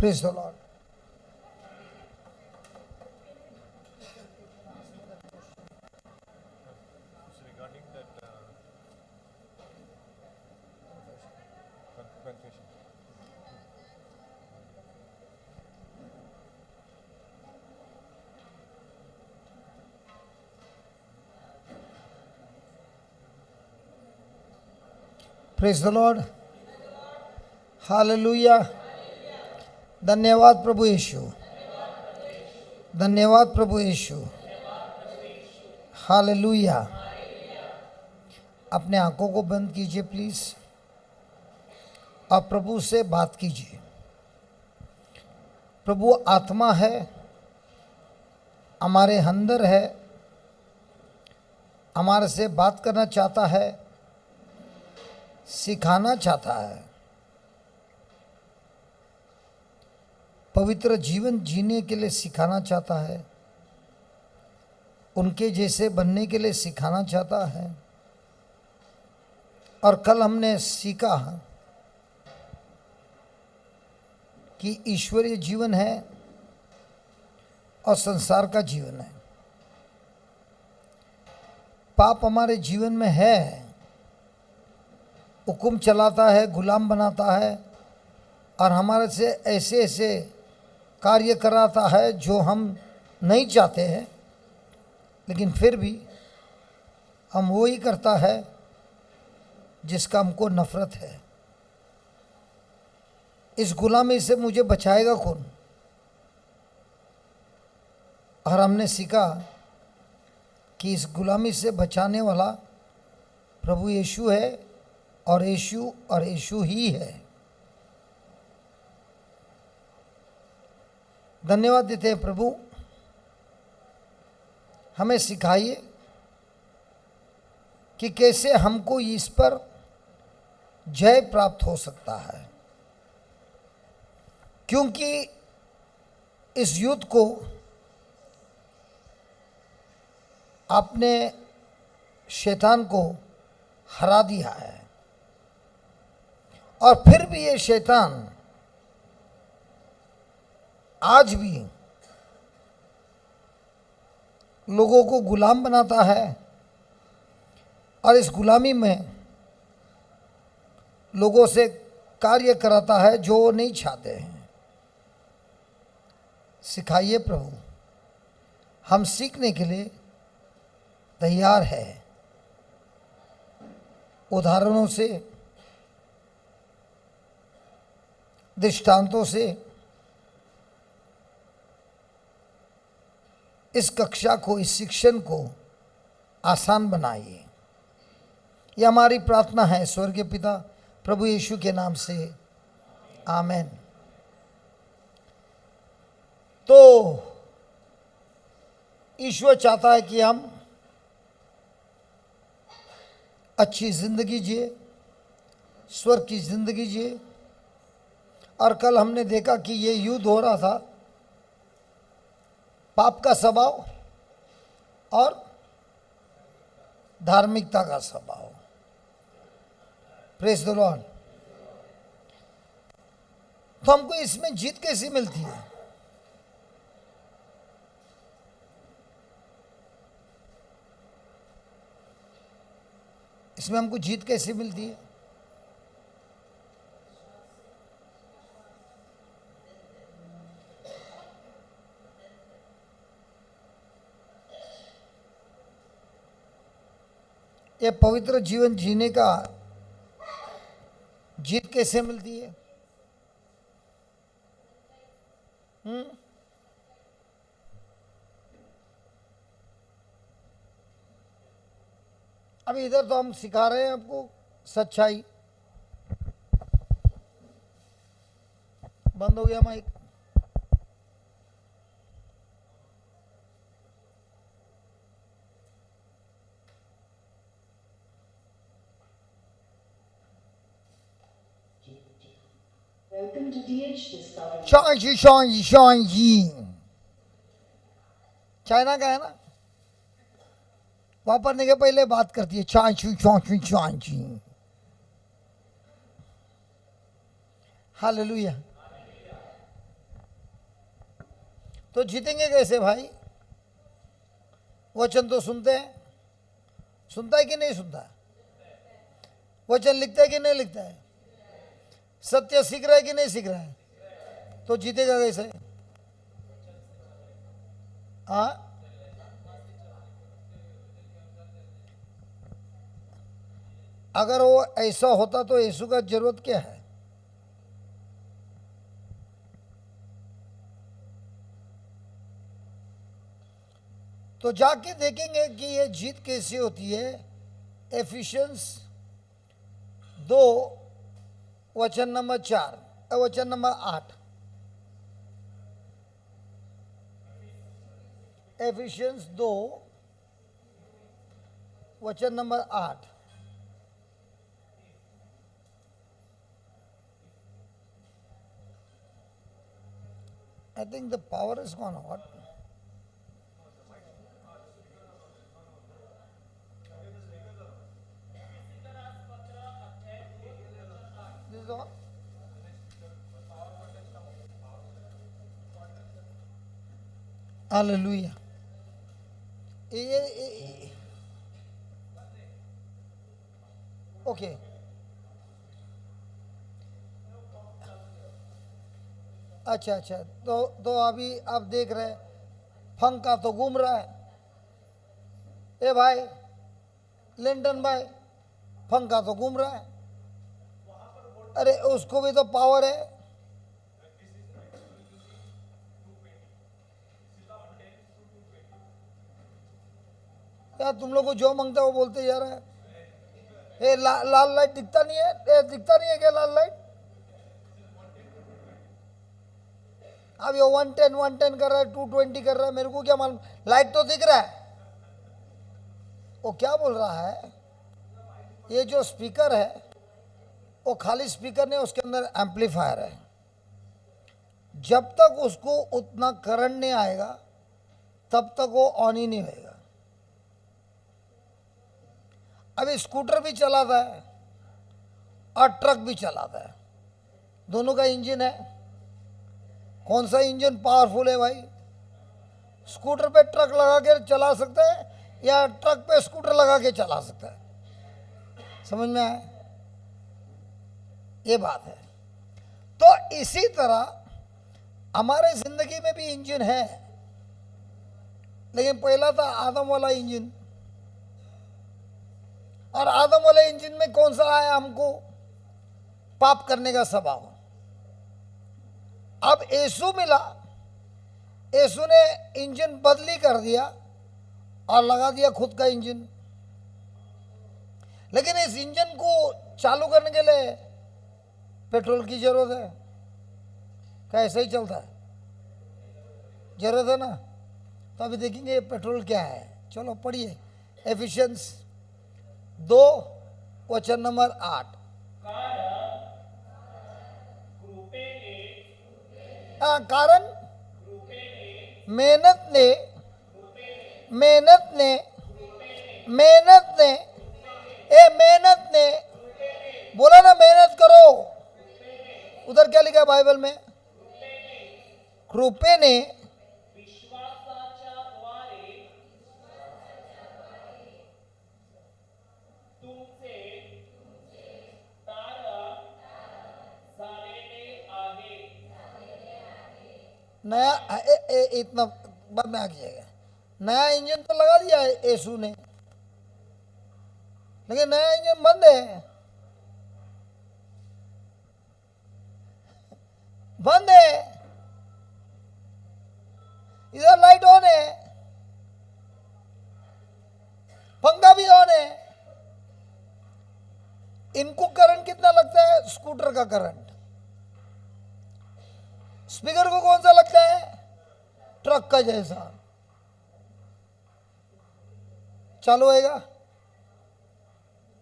Praise the Lord. Regarding that confession. Praise the Lord. Hallelujah. धन्यवाद प्रभु यीशु, धन्यवाद प्रभु यीशु। Hallelujah. अपने आंखों को बंद कीजिए प्लीज, आप प्रभु से बात कीजिए। प्रभु आत्मा है, हमारे अंदर है, हमारे से बात करना चाहता है, सिखाना चाहता है, पवित्र जीवन जीने के लिए सिखाना चाहता है, उनके जैसे बनने के लिए सिखाना चाहता है। और कल हमने सीखा कि ईश्वरीय जीवन है और संसार का जीवन है। पाप हमारे जीवन में है, हुक्म चलाता है, गुलाम बनाता है और हमारे से ऐसे ऐसे कार्य कराता है जो हम नहीं चाहते हैं, लेकिन फिर भी हम वही करता है जिसका हमको नफरत है। इस गुलामी से मुझे बचाएगा कौन? और हमने सीखा कि इस गुलामी से बचाने वाला प्रभु यीशु है और यीशु ही है। धन्यवाद देते हैं प्रभु, हमें सिखाइए कि कैसे हमको इस पर जय प्राप्त हो सकता है, क्योंकि इस युद्ध को आपने शैतान को हरा दिया है और फिर भी ये शैतान आज भी लोगों को गुलाम बनाता है और इस गुलामी में लोगों से कार्य कराता है जो वो नहीं चाहते हैं। सिखाइए प्रभु, हम सीखने के लिए तैयार है। उदाहरणों से, दृष्टांतों से इस कक्षा को, इस शिक्षण को आसान बनाइए। यह हमारी प्रार्थना है स्वर्गीय पिता प्रभु यीशु के नाम से, आमेन। तो ईश्वर चाहता है कि हम अच्छी जिंदगी जिए, स्वर्ग की जिंदगी जिए। और कल हमने देखा कि ये युद्ध हो रहा था पाप का स्वभाव और धार्मिकता का स्वभाव। Praise the Lord. तो हमको इसमें जीत कैसी मिलती है? इसमें हमको जीत कैसे मिलती है? ये पवित्र जीवन जीने का जीत कैसे मिलती है? अभी इधर तो हम सिखा रहे हैं आपको सच्चाई। बंद हो गया mic. Welcome to DH Discovery. China का है ना, वापरने के पहले बात करती है चांची। हालेलुया। तो जीतेंगे कैसे भाई? वचन तो सुनते हैं, सुनता है कि नहीं सुनता है? वचन लिखता है कि नहीं लिखता है? सत्य सीख रहा है कि नहीं सीख रहा है? तो जीतेगा कैसे? हाँ, अगर वो ऐसा होता तो यीशु का जरूरत क्या है? तो जाके देखेंगे कि ये जीत कैसी होती है। एफिशिएंस 2 वचन नंबर 4, वचन नंबर 8। एफिशिएंस 2 वचन number 8। I think the power is gone. What? This is all. Hallelujah. Okay. अच्छा अच्छा, तो अभी आप देख रहे हैं पंखा तो घूम रहा है। ए भाई लिंटन भाई, पंखा तो घूम रहा है। अरे उसको भी तो पावर है। क्या तुम लोग को जो मांगता है वो बोलते जा रहा है? ए लाल लाइट दिखता नहीं है? दिखता नहीं है क्या लाल लाइट? अब ये 110 कर रहा है, 220 कर रहा है, मेरे को क्या मालूम? लाइट तो दिख रहा है। वो क्या बोल रहा है? ये जो स्पीकर है वो खाली स्पीकर नहीं, उसके अंदर एम्पलीफायर है। जब तक उसको उतना करंट नहीं आएगा तब तक वो ऑन ही नहीं होएगा। अभी स्कूटर भी चलाता है और ट्रक भी चलाता है, दोनों का इंजन है। कौन सा इंजन पावरफुल है भाई? स्कूटर पे ट्रक लगा के चला सकता है या ट्रक पे स्कूटर लगा के चला सकता है? समझ में आया? ये बात है। तो इसी तरह हमारे जिंदगी में भी इंजन है, लेकिन पहला था आदम वाला इंजन। और आदम वाले इंजन में कौन सा आया? हमको पाप करने का स्वभाव। अब यीशु मिला, यीशु ने इंजन बदली कर दिया और लगा दिया खुद का इंजन। लेकिन इस इंजन को चालू करने के लिए पेट्रोल की जरूरत है। क्या ऐसा ही चलता है? जरूरत है ना? तो अभी देखेंगे पेट्रोल क्या है। चलो पढ़िए एफिशिएंस 2 वचन नंबर 8। कारण मेहनत ने बोला ना, मेहनत करो। उधर क्या लिखा बाइबल में? कृपेने नया इतना बाद में आ जाएगा। नया इंजन तो लगा दिया है यीशु ने, लेकिन नया इंजन बंद है। बंद है। इधर लाइट ऑन है, पंखा भी ऑन है। इनको करंट कितना लगता है? स्कूटर का करंट। स्पीकर को कौन सा लगता है? ट्रक का जैसा। चालू होएगा?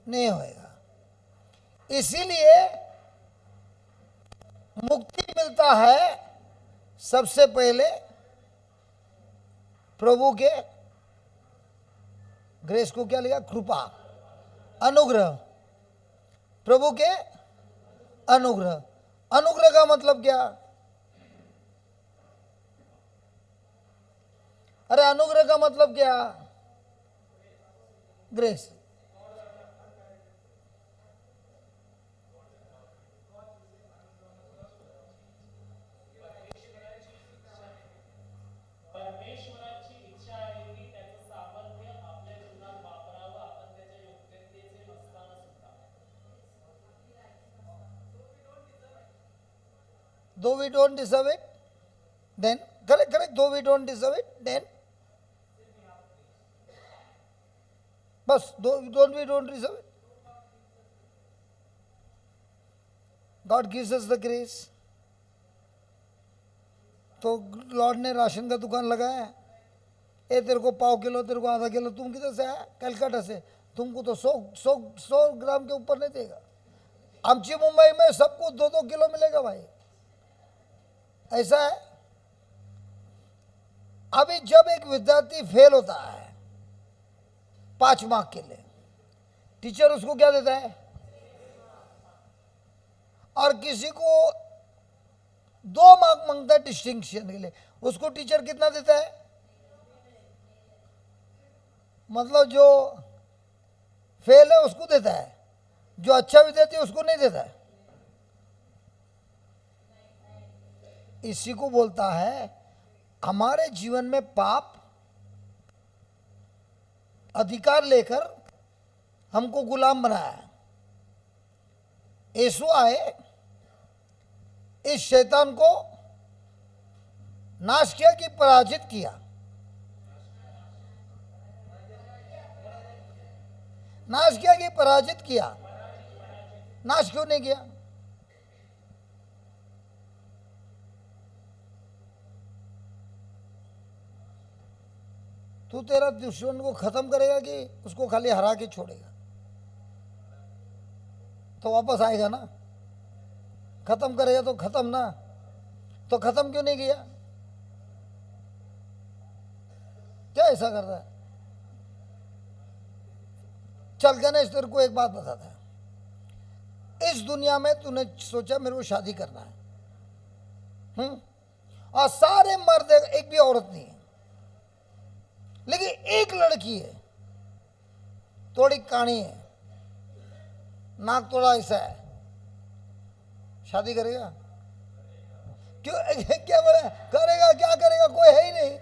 नहीं होएगा। इसीलिए मुक्ति मिलता है सबसे पहले प्रभु के ग्रेस को क्या लिखा? कृपा, अनुग्रह। प्रभु के अनुग्रह। अनुग्रह का मतलब क्या? अरे अनुग्रह का मतलब क्या? ग्रेस। परमेश्वराची इच्छा आहे की त्याचं सामर्थ्य आपल्या जीवनात वापरावं आपण त्याच्या योग्यतेचे नसताना सुद्धा. Though we don't deserve it, then, correct, though we don't deserve it, then, बस, don't we don't deserve it. God gives us the grace. तो लॉर्ड ने राशन का दुकान लगाया, ये तेरे को पाव किलो, तेरे को आधा किलो, तुम किधर से आया? कलकत्ता से, तुमको तो 100 ग्राम के ऊपर नहीं देगा. आमची मुंबई में सबको 2-2 किलो मिलेगा भाई, ऐसा है. अभी जब एक विद्यार्थी फेल होता है 5 मार्क के लिए, टीचर उसको क्या देता है? और किसी को 2 मार्क मांगता है डिस्टिंक्शन के लिए, उसको टीचर कितना देता है? मतलब जो फेल है उसको देता है, जो अच्छा विद्यार्थी है उसको नहीं देता है. इसी को बोलता है हमारे जीवन में पाप अधिकार लेकर हमको गुलाम बनाया है. यीशु आए, इस शैतान को नाश किया कि पराजित किया? नाश किया कि पराजित किया? नाश क्यों नहीं किया? तू तेरा दुश्मन को खत्म करेगा कि उसको खाली हरा के छोड़ेगा? तो वापस आएगा ना. खत्म करेगा तो खत्म ना, तो खत्म क्यों नहीं किया? क्या ऐसा कर रहा है? चल गणेश, तेरे को एक बात बताता है. इस दुनिया में तूने सोचा मेरे को शादी करना है, और सारे मर्द, एक भी औरत नहीं है, लेकिन एक लड़की है, थोड़ी काणी है, नाक थोड़ा ऐसा है, शादी करेगा? क्यों? क्या बोले? करेगा, क्या करेगा? कोई है ही नहीं.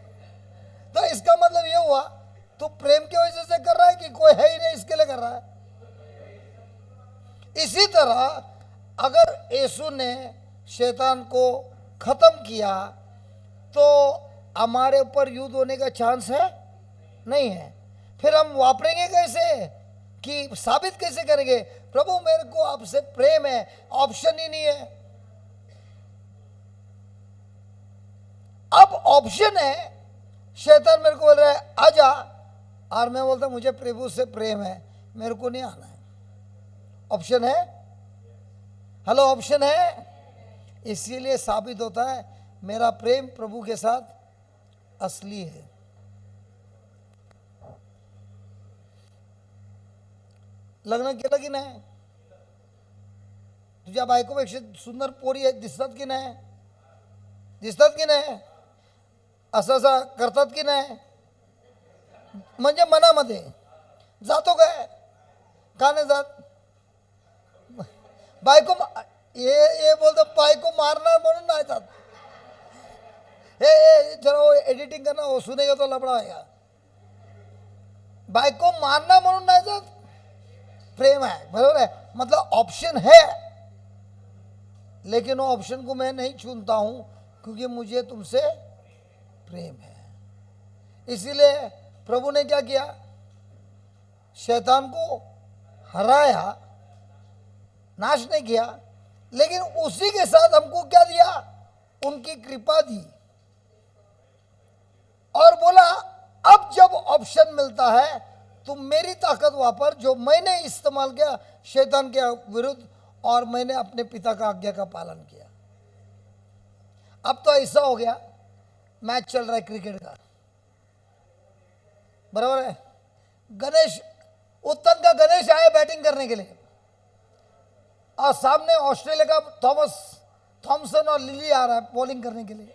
तो इसका मतलब ये हुआ तो प्रेम की वजह से कर रहा है कि कोई है ही नहीं इसके लिए कर रहा है? इसी तरह अगर यीशु ने शैतान को खत्म किया तो हमारे ऊपर युद्ध होने का चांस है? नहीं है. फिर हम वापरेंगे कैसे, कि साबित कैसे करेंगे प्रभु मेरे को आपसे प्रेम है? ऑप्शन ही नहीं है. अब ऑप्शन है, शैतान मेरे को बोल रहा है आजा, और मैं बोलता मुझे प्रभु से प्रेम है, मेरे को नहीं आना है. ऑप्शन है? हेलो, ऑप्शन है. इसीलिए साबित होता है मेरा प्रेम प्रभु के साथ असली है. लग्न केलं की नाही? तुझ्या बायकोपेक्षा सुंदर पोरी आहेत, दिसतात की नाही? दिसतात की नाही? असं असं करतात की नाही? म्हणजे मनामध्ये जातो काय? का नाही जात? बायको ये बोलतो बायको मारणार म्हणून नाही जात. हे जरा वो एडिटिंग करना, वो सुनेगा तो लफड़ा आएगा. बायको मारना म्हणून नाही जात, प्रेम है, बराबर है. मतलब ऑप्शन है, लेकिन वो ऑप्शन को मैं नहीं चुनता हूं क्योंकि मुझे तुमसे प्रेम है. इसीलिए प्रभु ने क्या किया? शैतान को हराया, नाश नहीं किया, लेकिन उसी के साथ हमको क्या दिया? उनकी कृपा दी, और बोला अब जब ऑप्शन मिलता है तुम मेरी ताकत वापर जो मैंने इस्तेमाल किया शैतान के विरुद्ध, और मैंने अपने पिता का आज्ञा का पालन किया. अब तो ऐसा हो गया, मैच चल रहा है क्रिकेट का, बराबर है. गणेश, उत्तम का गणेश आए बैटिंग करने के लिए, और सामने ऑस्ट्रेलिया का थॉमसन और लिली आ रहा है बॉलिंग करने के लिए.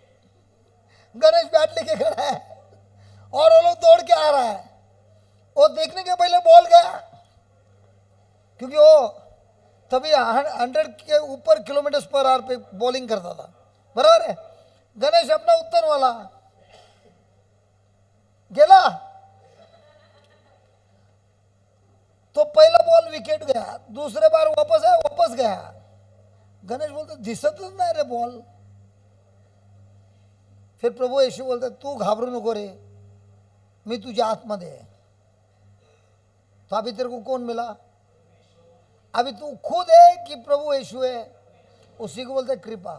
गणेश बैट लेके खड़ा है और वो लोग दौड़ के आ रहा है, वो देखने के पहले बॉल गया, क्योंकि वो तभी 100 के ऊपर किलोमीटर पर आवर पे बॉलिंग करता था, बराबर है। गणेश अपना उत्तर वाला गेला, तो पहला बॉल विकेट गया, दूसरे बार वापस है, वापस गया। गणेश बोलते दिसतच नाही रे बॉल। फिर प्रभू येशू बोलते तू घाबरू नको रे, मी तुझ्या आतमध्ये आहे। तो अभी तेरे को कौन मिला? अभी तू खुद है कि प्रभु यीशु है? उसी को बोलते कृपा।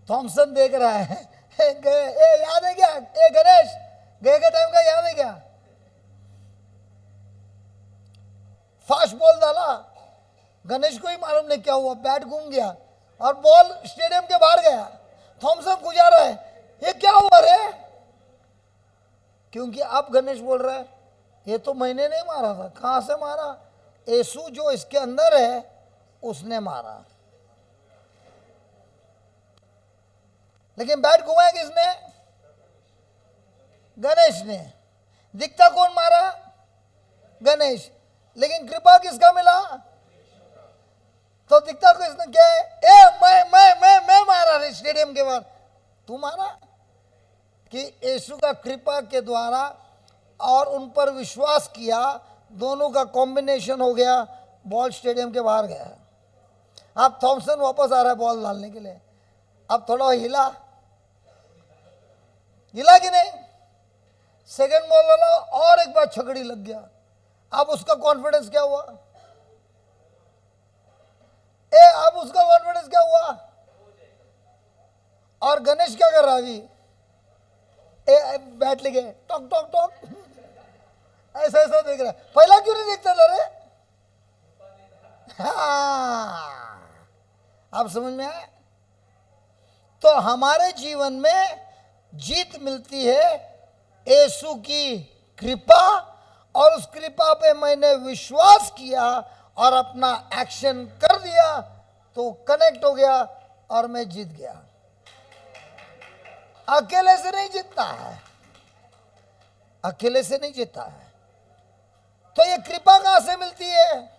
थॉमसन देख रहा है, याद है क्या? गणेश गए के टाइम का याद है क्या? फास्ट बॉल डाला, गणेश को ही मालूम नहीं क्या हुआ, बैट घूम गया और बॉल स्टेडियम के बाहर गया। थॉमसन गुजार रहा है, ये क्या हुआ रे? क्योंकि अब गणेश बोल रहा है ये तो मैंने नहीं मारा था। कहां से मारा? यीशु जो इसके अंदर है उसने मारा। लेकिन बैट घुमाया किसने? गणेश ने। दिखता कौन मारा? गणेश। लेकिन कृपा किसका मिला? तो दिखता किसने? क्या मैं मारा रे स्टेडियम के बाहर। तू मारा कि यीशु का कृपा के द्वारा और उन पर विश्वास किया, दोनों का कॉम्बिनेशन हो गया, बॉल स्टेडियम के बाहर गया। अब थॉमसन वापस आ रहा है बॉल डालने के लिए। अब थोड़ा हिला कि नहीं? सेकंड बॉल वाला और एक बार छकड़ी लग गया। अब उसका कॉन्फिडेंस क्या हुआ? अब उसका कॉन्फिडेंस क्या हुआ? और गणेश क्या कर रहा है अभी? बैट लेके टॉक टॉक टॉक ऐसा ऐसा देख रहा है। पहला क्यों नहीं देखता था रे? हाँ, अब समझ में आया? तो हमारे जीवन में जीत मिलती है यीशु की कृपा, और उस कृपा पे मैंने विश्वास किया और अपना एक्शन कर दिया तो कनेक्ट हो गया और मैं जीत गया। अकेले से नहीं जीतता है, अकेले से नहीं जीतता है। तो ये कृपा कहां से मिलती है?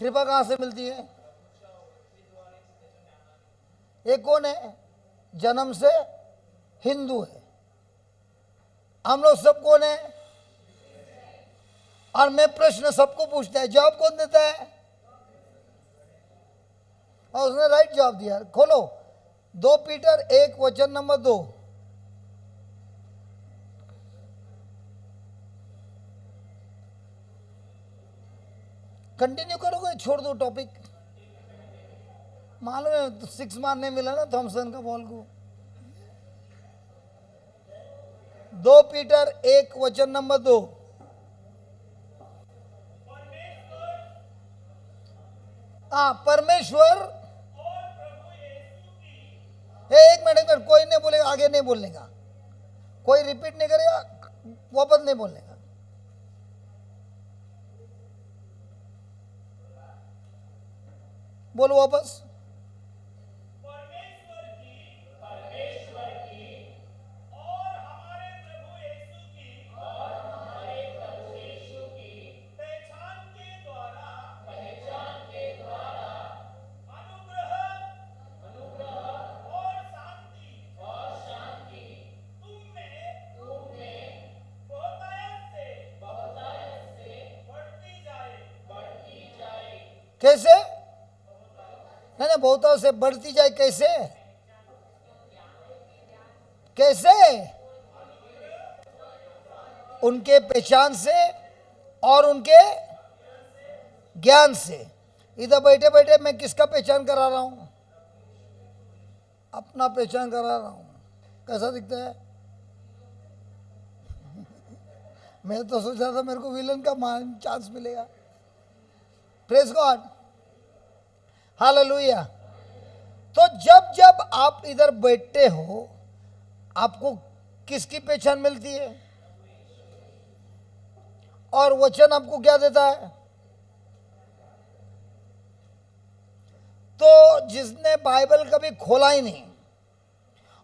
कृपा कहां से मिलती है? ये कौन है? जन्म से हिंदू है। हम लोग सब कौन है? और मैं प्रश्न सबको पूछता है, जवाब कौन देता है? और उसने राइट जवाब दिया। खोलो 2 पीटर 1 वचन नंबर 2। कंटिन्यू करोगे? छोड़ दो टॉपिक? मालूम है तो 6 मारने मिला ना थॉमसन का बॉल को। 2 पीटर 1 वचन नंबर 2। परमेश्वर एक मिनट, कोई नहीं बोलेगा, आगे नहीं बोलने का, कोई रिपीट नहीं करेगा, वापस नहीं बोलने का। बोलो वापस। परमेश्वर की और हमारे प्रभु यीशु की पहचान के द्वारा अनुग्रह और शांति तुम में बहुतायत से बढ़ती जाए। कैसे? नहीं, बहुतों से बढ़ती जाए। कैसे? कैसे? उनके पहचान से और उनके ज्ञान से। इधर बैठे बैठे मैं किसका पहचान करा रहा हूं? अपना पहचान करा रहा हूं। कैसा दिखता है? मैं तो सोचा था मेरे को विलन का चांस मिलेगा। Praise God, hallelujah. तो जब जब आप इधर बैठते हो, आपको किसकी पहचान मिलती है? और वचन आपको क्या देता है? तो जिसने बाइबल कभी खोला ही नहीं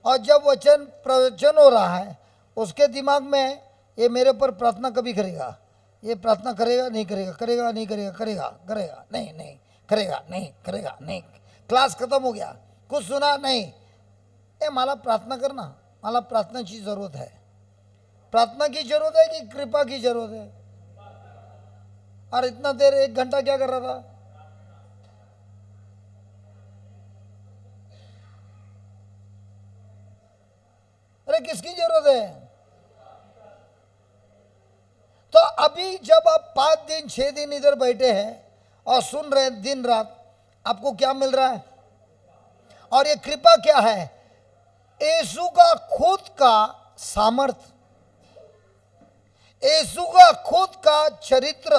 और जब वचन प्रवचन हो रहा है उसके दिमाग में ये मेरे ऊपर प्रार्थना कभी करेगा, ये प्रार्थना करेगा नहीं करेगा, करेगा नहीं करेगा, करेगा करेगा नहीं नहीं, करेगा नहीं करेगा नहीं, क्लास खत्म हो गया, कुछ सुना नहीं, ये मला प्रार्थना करना, मला प्रार्थनाची जरूरत है। प्रार्थना की जरूरत है कि कृपा की जरूरत है? और इतना देर 1 घंटा क्या कर रहा था? अरे किसकी जरूरत है? तो अभी जब आप 5 दिन 6 दिन इधर बैठे हैं और सुन रहे हैं दिन रात, आपको क्या मिल रहा है? और ये कृपा क्या है? यीशु का खुद का सामर्थ, यीशु का खुद का चरित्र,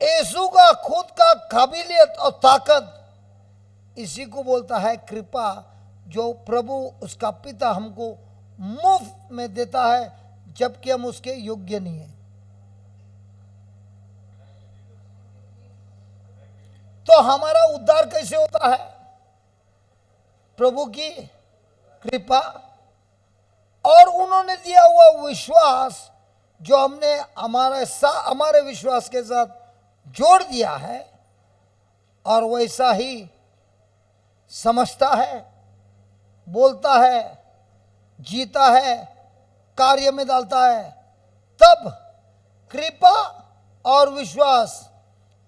यीशु का खुद का काबिलियत और ताकत, इसी को बोलता है कृपा, जो प्रभु उसका पिता हमको मुफ्त में देता है जबकि हम उसके योग्य नहीं है। तो हमारा उद्धार कैसे होता है? प्रभु की कृपा और उन्होंने दिया हुआ विश्वास जो हमने हमारे विश्वास के साथ जोड़ दिया है, और वैसा ही समझता है, बोलता है, जीता है, कार्य में डालता है। तब कृपा और विश्वास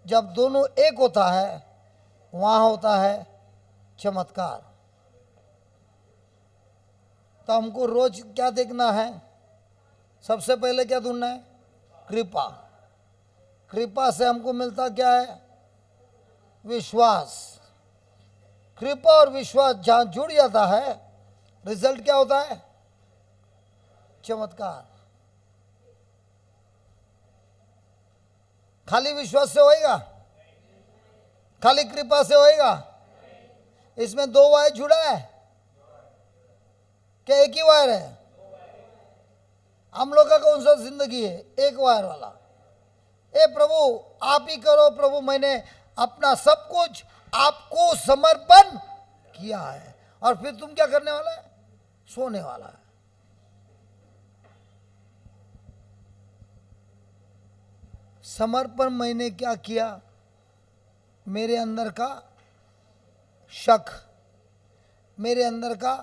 जब दोनों एक होता है, वहां होता है चमत्कार। तो हमको रोज क्या देखना है? सबसे पहले क्या ढूंढना है? कृपा। कृपा से हमको मिलता क्या है? विश्वास। कृपा और विश्वास जहां जुड़ जाता है, रिजल्ट क्या होता है? चमत्कार। खाली विश्वास से होएगा? खाली कृपा से होएगा? इसमें 2 वायर जुड़ा है क्या एक ही वायर है? हम लोग का कौन सा जिंदगी है? एक वायर वाला। ए प्रभु आप ही करो, प्रभु मैंने अपना सब कुछ आपको समर्पण किया है। और फिर तुम क्या करने वाला है? सोने वाला है। समर्पण मैंने क्या किया? मेरे अंदर का शक, मेरे अंदर का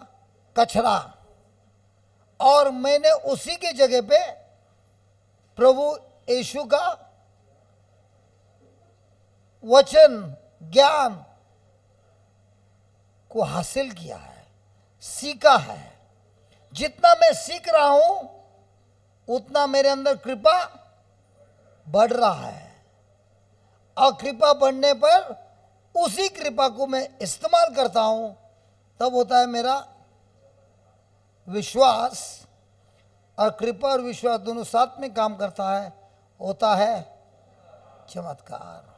कचरा, और मैंने उसी की जगह पे प्रभु यीशु का वचन ज्ञान को हासिल किया है, सीखा है। जितना मैं सीख रहा हूं उतना मेरे अंदर कृपा बढ़ रहा है, और कृपा बढ़ने पर उसी कृपा को मैं इस्तेमाल करता हूं, तब होता है मेरा विश्वास। और कृपा और विश्वास दोनों साथ में काम करता है, होता है चमत्कार।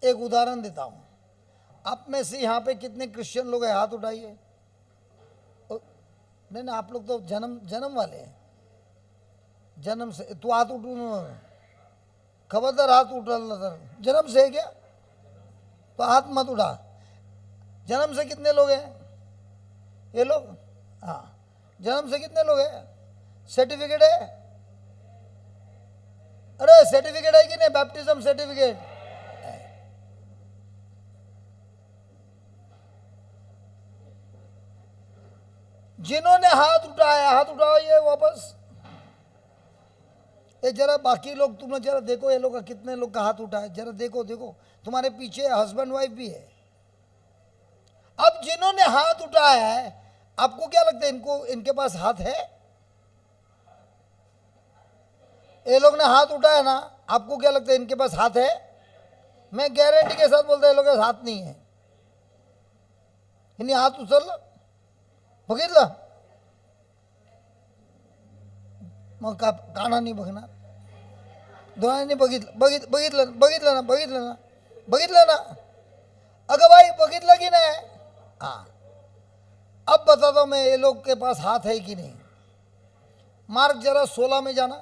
एक उदाहरण देता हूं। आप में से यहां पे कितने क्रिश्चियन लोग हैं? हाथ उठाइए। नहीं नहीं, आप लोग तो जन्म वाले हैं, जन्म से। तू हाथ उठू, खबरदार हाथ उठा। जन्म से है क्या? तो हाथ मत उठा। जन्म से कितने लोग हैं? ये लोग? हाँ, जन्म से कितने लोग हैं? सर्टिफिकेट है? अरे सर्टिफिकेट है कि नहीं? Baptism certificate. जिन्होंने हाथ उठाया, हाथ उठाओ ये वापस। ये जरा बाकी लोग, तुम जरा देखो ये लोग का कितने लोग का हाथ उठाए, जरा देखो देखो। तुम्हारे पीछे हस्बैंड वाइफ भी है। अब जिन्होंने हाथ उठाया है, आपको क्या लगता है इनके पास हाथ है? ये लोग ने हाथ उठाया ना, आपको क्या लगता है इनके पास हाथ है? मैं गारंटी के साथ बोलता है लोग हाथ नहीं है। इन्हें हाथ उचल बघितलं मग का काना नाही बघणार, डोळ्यांनी बघितलं ना। अगं भाई बघितलं की नाही? हाँ, अब अब बताता हूं मैं ये लोग के पास हाथ है कि नहीं। मार्क जरा 16 में जाना,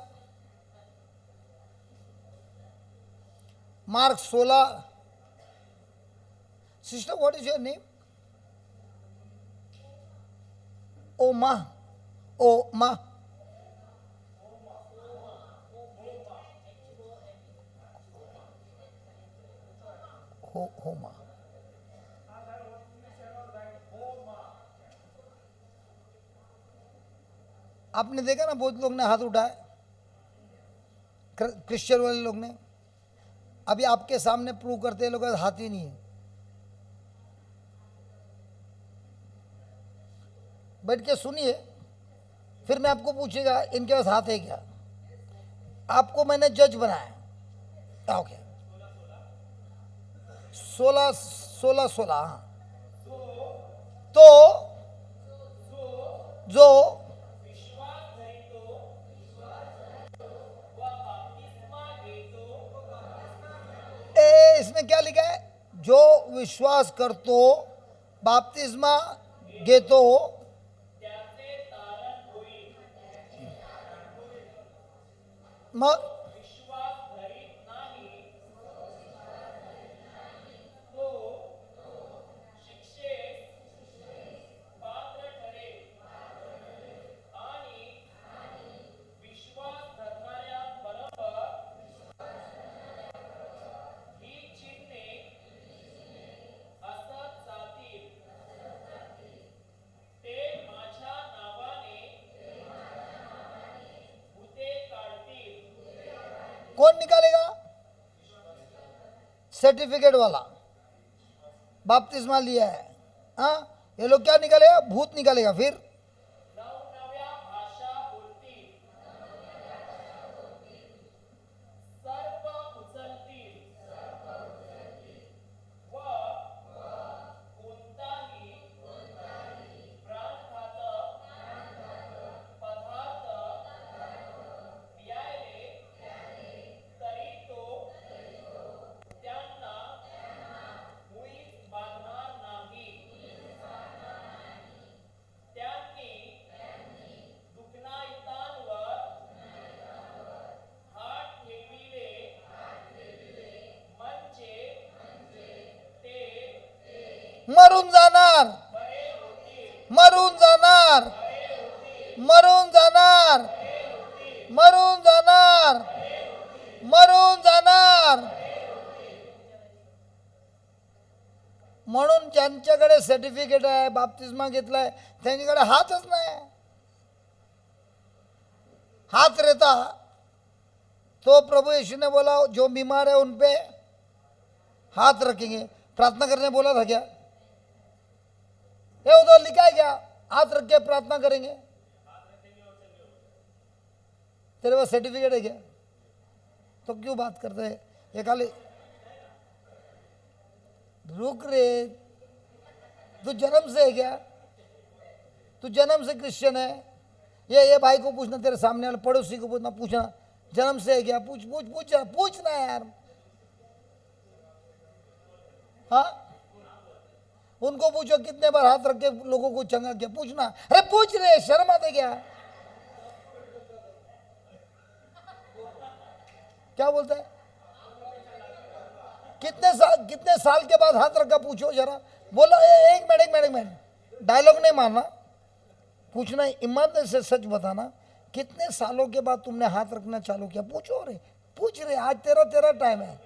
mark 16। Sister what is your name? ओमा, ओमा, होमा। आपने देखा ना बहुत लोग ने हाथ उठाए, क्रिश्चियन वाले लोग ने। अभी आपके सामने प्रूव करते हैं लोग हाथ ही नहीं है। बैठ के सुनिए, फिर मैं आपको पूछेगा इनके पास हाथ है क्या। आपको मैंने जज बनाया, ओके। 16 हाँ। तो जो इसमें क्या लिखा है? जो विश्वास करतो बाप्तिस्मा घेतो मग कौन निकालेगा? सर्टिफिकेट वाला बपतिस्मा लिया है, हाँ। ये लोग क्या निकालेगा? भूत निकालेगा। फिर मरून जाणार, मरून जाणार, मरून जाणार, मरून जाणार, मरून जाणार। म्हणून ज्यांच्याकडे सर्टिफिकेट आहे, बाप्तिस्मा घेतलाय, त्यांच्याकडे हातच नाही। हाथ रहता तो प्रभु यीशु ने बोला जो बीमार है उन पे हाथ रखेंगे। प्रार्थना करने बोला था क्या? ये उधर लिखा है क्या? हाथ रख के प्रार्थना करेंगे। तेरे पास सर्टिफिकेट है क्या? तो क्यों बात करते हैं? ये खाली रुक रे, तू जन्म से है क्या? तू जन्म से क्रिश्चियन है? ये भाई को पूछना, तेरे सामने वाले पड़ोसी को पूछना, जन्म से है क्या? पूछ पूछ पूछ पूछना यार, हाँ। उनको पूछो कितने बार हाथ रख के लोगों को चंगा किया, पूछना। अरे पूछ रहे, शर्म आते क्या? क्या बोलते हैं? कितने साल के बाद हाथ रखा पूछो जरा। बोला एक मिनट, डायलॉग नहीं मारना, पूछना, ईमानदारी से सच बताना। कितने सालों के बाद तुमने हाथ रखना चालू किया? पूछो रे, पूछ रहे। आज तेरा टाइम है।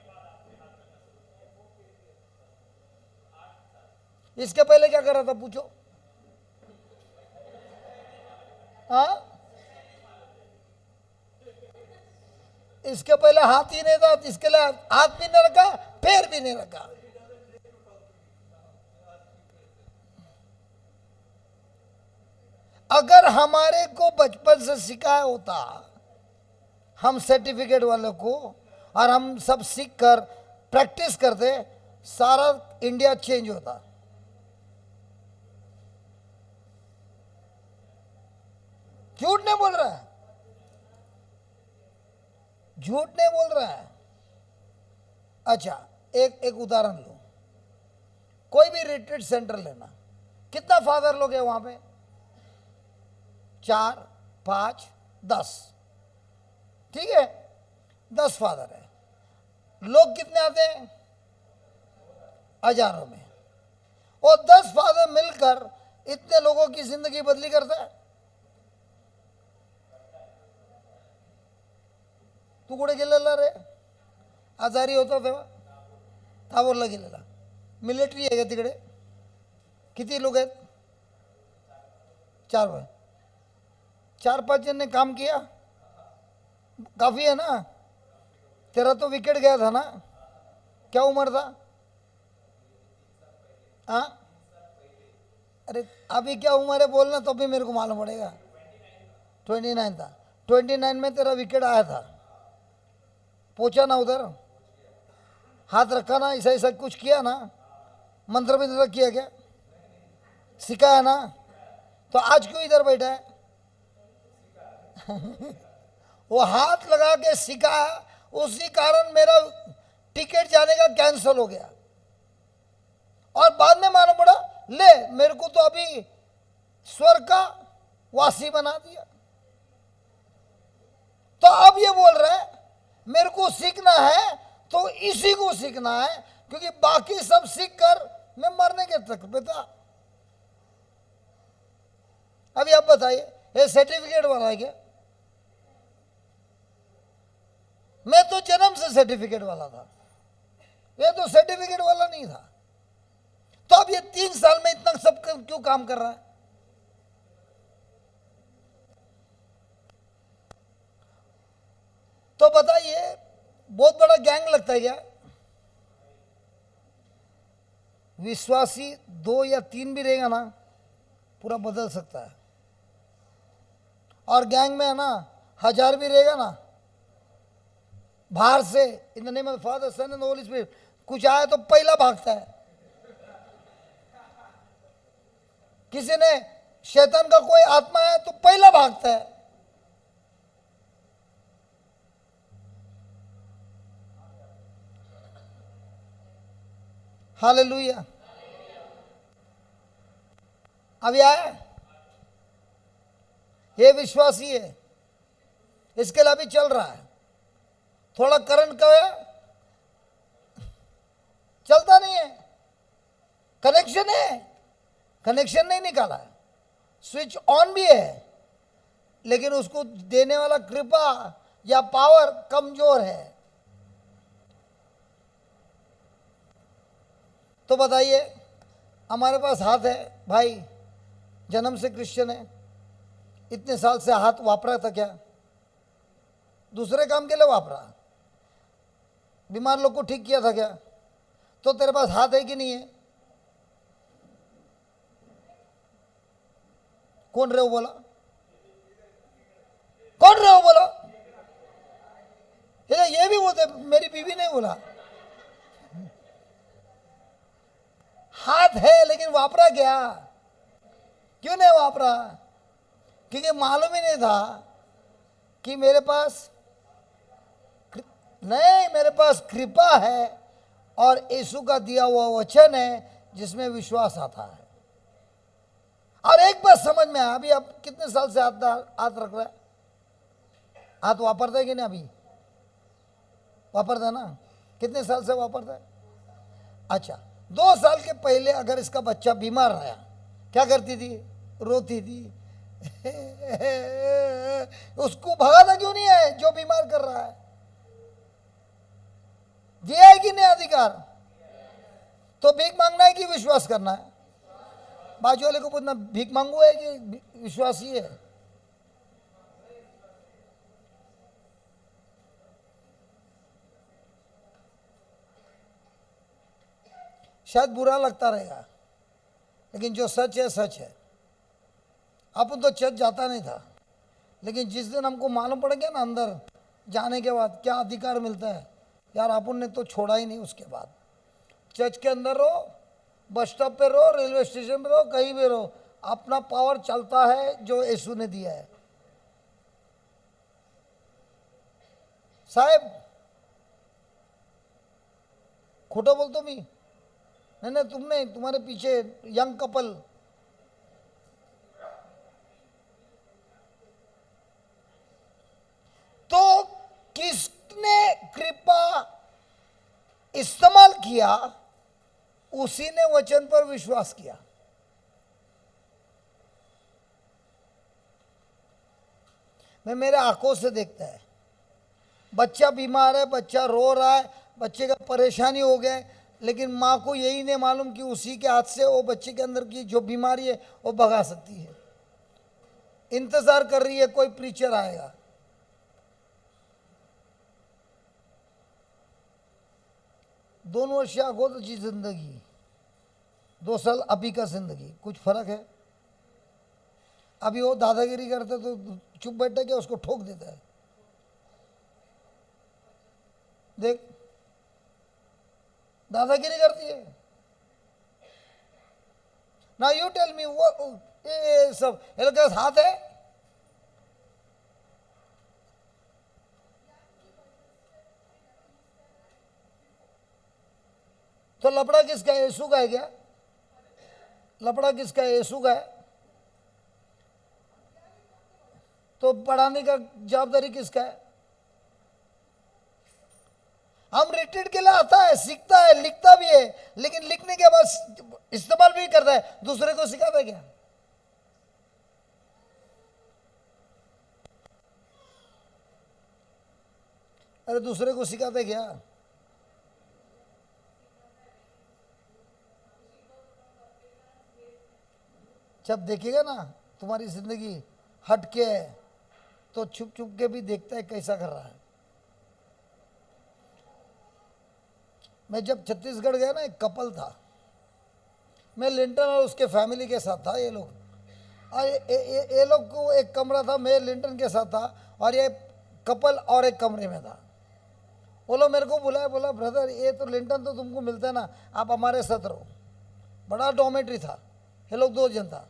इसके पहले क्या कर रहा था? पूछो, हाँ। इसके पहले हाथ ही नहीं था, इसके लिए हाथ भी नहीं रखा, पैर भी नहीं रखा। अगर हमारे को बचपन से सिखाया होता, हम सर्टिफिकेट वालों को, और हम सब सीख कर प्रैक्टिस करते, सारा इंडिया चेंज होता। झूठ नहीं बोल रहा है, झूठ नहीं बोल रहा है। अच्छा, एक उदाहरण लो। कोई भी रिट्रीट सेंटर लेना, कितना फादर लोग हैं वहां पे? 4, 5, 10, ठीक है, 10 फादर है। लोग कितने आते हैं? हजारों में। और 10 फादर मिलकर इतने लोगों की जिंदगी बदली करता है। तू कुठे गेलेला रे? आजारी होता तेव्हा ताबोरला गेलेला. मिलिटरी आहे का तिकडे? किती लोग आहेत? 4, 4-5 जन ने काम किया, काफी है ना? तेरा तो विकेट गया था ना? क्या उम्र था? हाँ, अरे अभी क्या उम्र है बोलना, तो भी मेरे को मालूम पड़ेगा. 29 था. 29 में तेरा विकेट आया था, पहुंचा ना उधर, हाथ रखा ना, ऐसा ऐसा कुछ किया ना, मंत्र भी किया क्या? सिखाया ना? तो आज क्यों इधर बैठा है? वो हाथ लगा के सिखाया, उसी कारण मेरा टिकट जाने का कैंसिल हो गया. और बाद में मालूम पड़ा, ले मेरे को तो अभी स्वर्ग का वासी बना दिया. तो अब ये बोल रहा है मेरे को सीखना है तो इसी को सीखना है, क्योंकि बाकी सब सीख कर मैं मरने के तक पे था. अभी आप बताइए, ये सर्टिफिकेट वाला है क्या? मैं तो जन्म से सर्टिफिकेट वाला था, ये तो सर्टिफिकेट वाला नहीं था. तो अब ये 3 साल में इतना सब क्यों काम कर रहा है? तो बताइए, बहुत बड़ा गैंग लगता है क्या? विश्वासी 2 या 3 भी रहेगा ना, पूरा बदल सकता है. और गैंग में है ना, 1000 भी रहेगा ना, बाहर से in the name of father son and holy spirit कुछ आया तो पहला भागता है. किसी ने शैतान का कोई आत्मा है तो पहला भागता है. हालेलुया. अभी आया, ये विश्वासी है, इसके लिए अभी चल रहा है. थोड़ा करंट का है, चलता नहीं है. कनेक्शन है, कनेक्शन नहीं निकाला है, स्विच ऑन भी है, लेकिन उसको देने वाला कृपा या पावर कमजोर है. तो बताइए, हमारे पास हाथ है भाई, जन्म से क्रिश्चियन है, इतने साल से हाथ वापरा था क्या? दूसरे काम के लिए वापरा. बीमार लोग को ठीक किया था क्या? तो तेरे पास हाथ है कि नहीं है? कौन रहे हो बोला? कौन रहे हो बोला? ये भी बोलते, मेरी बीवी ने बोला हाथ है, लेकिन वापरा क्या? क्यों नहीं वापरा? क्योंकि मालूम ही नहीं था कि मेरे पास नहीं, मेरे पास कृपा है और यीशु का दिया हुआ वचन है जिसमें विश्वास आता है. और एक बात समझ में आया, अभी आप कितने साल से हाथ रख रहा है? हाथ वापरता है कि नहीं? अभी वापरता है ना? कितने साल से वापरता है? अच्छा, 2 साल के पहले अगर इसका बच्चा बीमार रहा, क्या करती थी? रोती थी. उसको भगाना क्यों नहीं है जो बीमार कर रहा है? दिया है कि नहीं अधिकार? तो भीख मांगना है कि विश्वास करना है? बाजू वाले को पूछना, भीख मांगू है कि विश्वासी है? शायद बुरा लगता रहेगा, लेकिन जो सच है सच है. अपन तो चर्च जाता नहीं था, लेकिन जिस दिन हमको मालूम पड़ गया ना अंदर जाने के बाद क्या अधिकार मिलता है, यार अपन ने तो छोड़ा ही नहीं. उसके बाद चर्च के अंदर रहो, बस स्टॉप पे रहो, रेलवे स्टेशन पे रहो, कहीं भी रहो, अपना पावर चलता है जो यीशु ने दिया है. साहब खोटा बोलतो मी? नहीं, तुम नहीं, तुम्हारे पीछे यंग कपल तो किसने कृपा इस्तेमाल किया, उसी ने वचन पर विश्वास किया। मैं मेरे आंखों से देखता है, बच्चा बीमार है, बच्चा रो रहा है, बच्चे का परेशानी हो गया है, लेकिन माँ को यही नहीं मालूम कि उसी के हाथ से वो बच्चे के अंदर की जो बीमारी है वो भगा सकती है। इंतजार कर रही है कोई प्रीचर आएगा। दोनों वर्ष अगोदरची जिंदगी, 2 साल अभी का जिंदगी, कुछ फर्क है? अभी वो दादागिरी करता तो चुप बैठा क्या, उसको ठोक देता है। देख, दादागिरी करती है ना। यू टेल मी, वो ये सब ये लोग के पास हाथ है? तो लपड़ा किसका है? यीशु का है क्या? लपड़ा किसका है? यीशु का है। तो पढ़ाने का जवाबदारी किसका है? हम रिट्रीट के लिए आता है, सीखता है, लिखता भी है, लेकिन लिखने के बाद इस्तेमाल भी करता है, दूसरे को सिखाता है क्या? अरे दूसरे को सिखाता है क्या? जब देखेगा ना तुम्हारी जिंदगी हटके है, तो छुप छुप के भी देखता है कैसा कर रहा है। मैं जब छत्तीसगढ़ गया ना, एक कपल था, मैं लिंटन और उसके फैमिली के साथ था। ये लोग और ये लोग को एक कमरा था, मैं लिंटन के साथ था, और ये कपल और एक कमरे में था। वो लोग मेरे को बुलाया, बोला ब्रदर ये तो लिंटन तो तुमको मिलता है ना, आप हमारे साथ रहो। बड़ा डॉर्मेट्री था, ये लोग 2 जन था।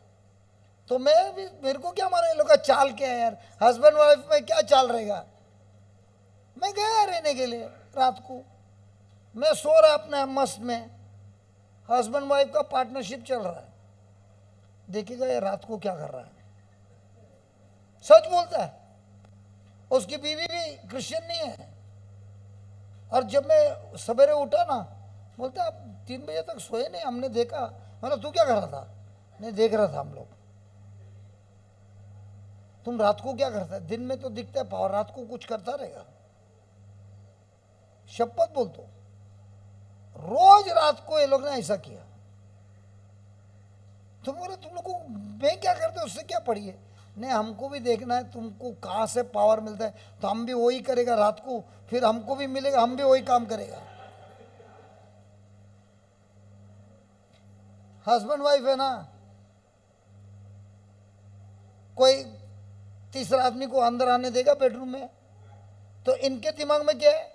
तो मैं भी, मेरे को क्या मालूम ये लोग का चाल क्या है यार, हस्बैंड वाइफ में क्या चाल रहेगा। मैं गया रहने के लिए रात को, मैं सो रहा अपने मस्त में, हस्बैंड वाइफ का पार्टनरशिप चल रहा है। देखिएगा ये रात को क्या कर रहा है, सच बोलता है। उसकी बीवी भी क्रिश्चियन नहीं है। और जब मैं सवेरे उठा ना, बोलते आप 3 बजे तक सोए नहीं, हमने देखा। मतलब तू क्या कर रहा था? नहीं, देख रहा था हम लोग। तुम रात को क्या करता है? दिन में तो दिखता है पावर, रात को कुछ करता रहेगा। शपथ बोल तो, रोज रात को ये लोग ने ऐसा किया। तुम बोले तुम लोग को मैं क्या करते उससे क्या पड़ी है? नहीं, हमको भी देखना है तुमको कहाँ से पावर मिलता है, तो हम भी वही करेगा रात को, फिर हमको भी मिलेगा, हम भी वही काम करेगा। हस्बैंड वाइफ है ना, कोई तीसरा आदमी को अंदर आने देगा बेडरूम में? तो इनके दिमाग में क्या है,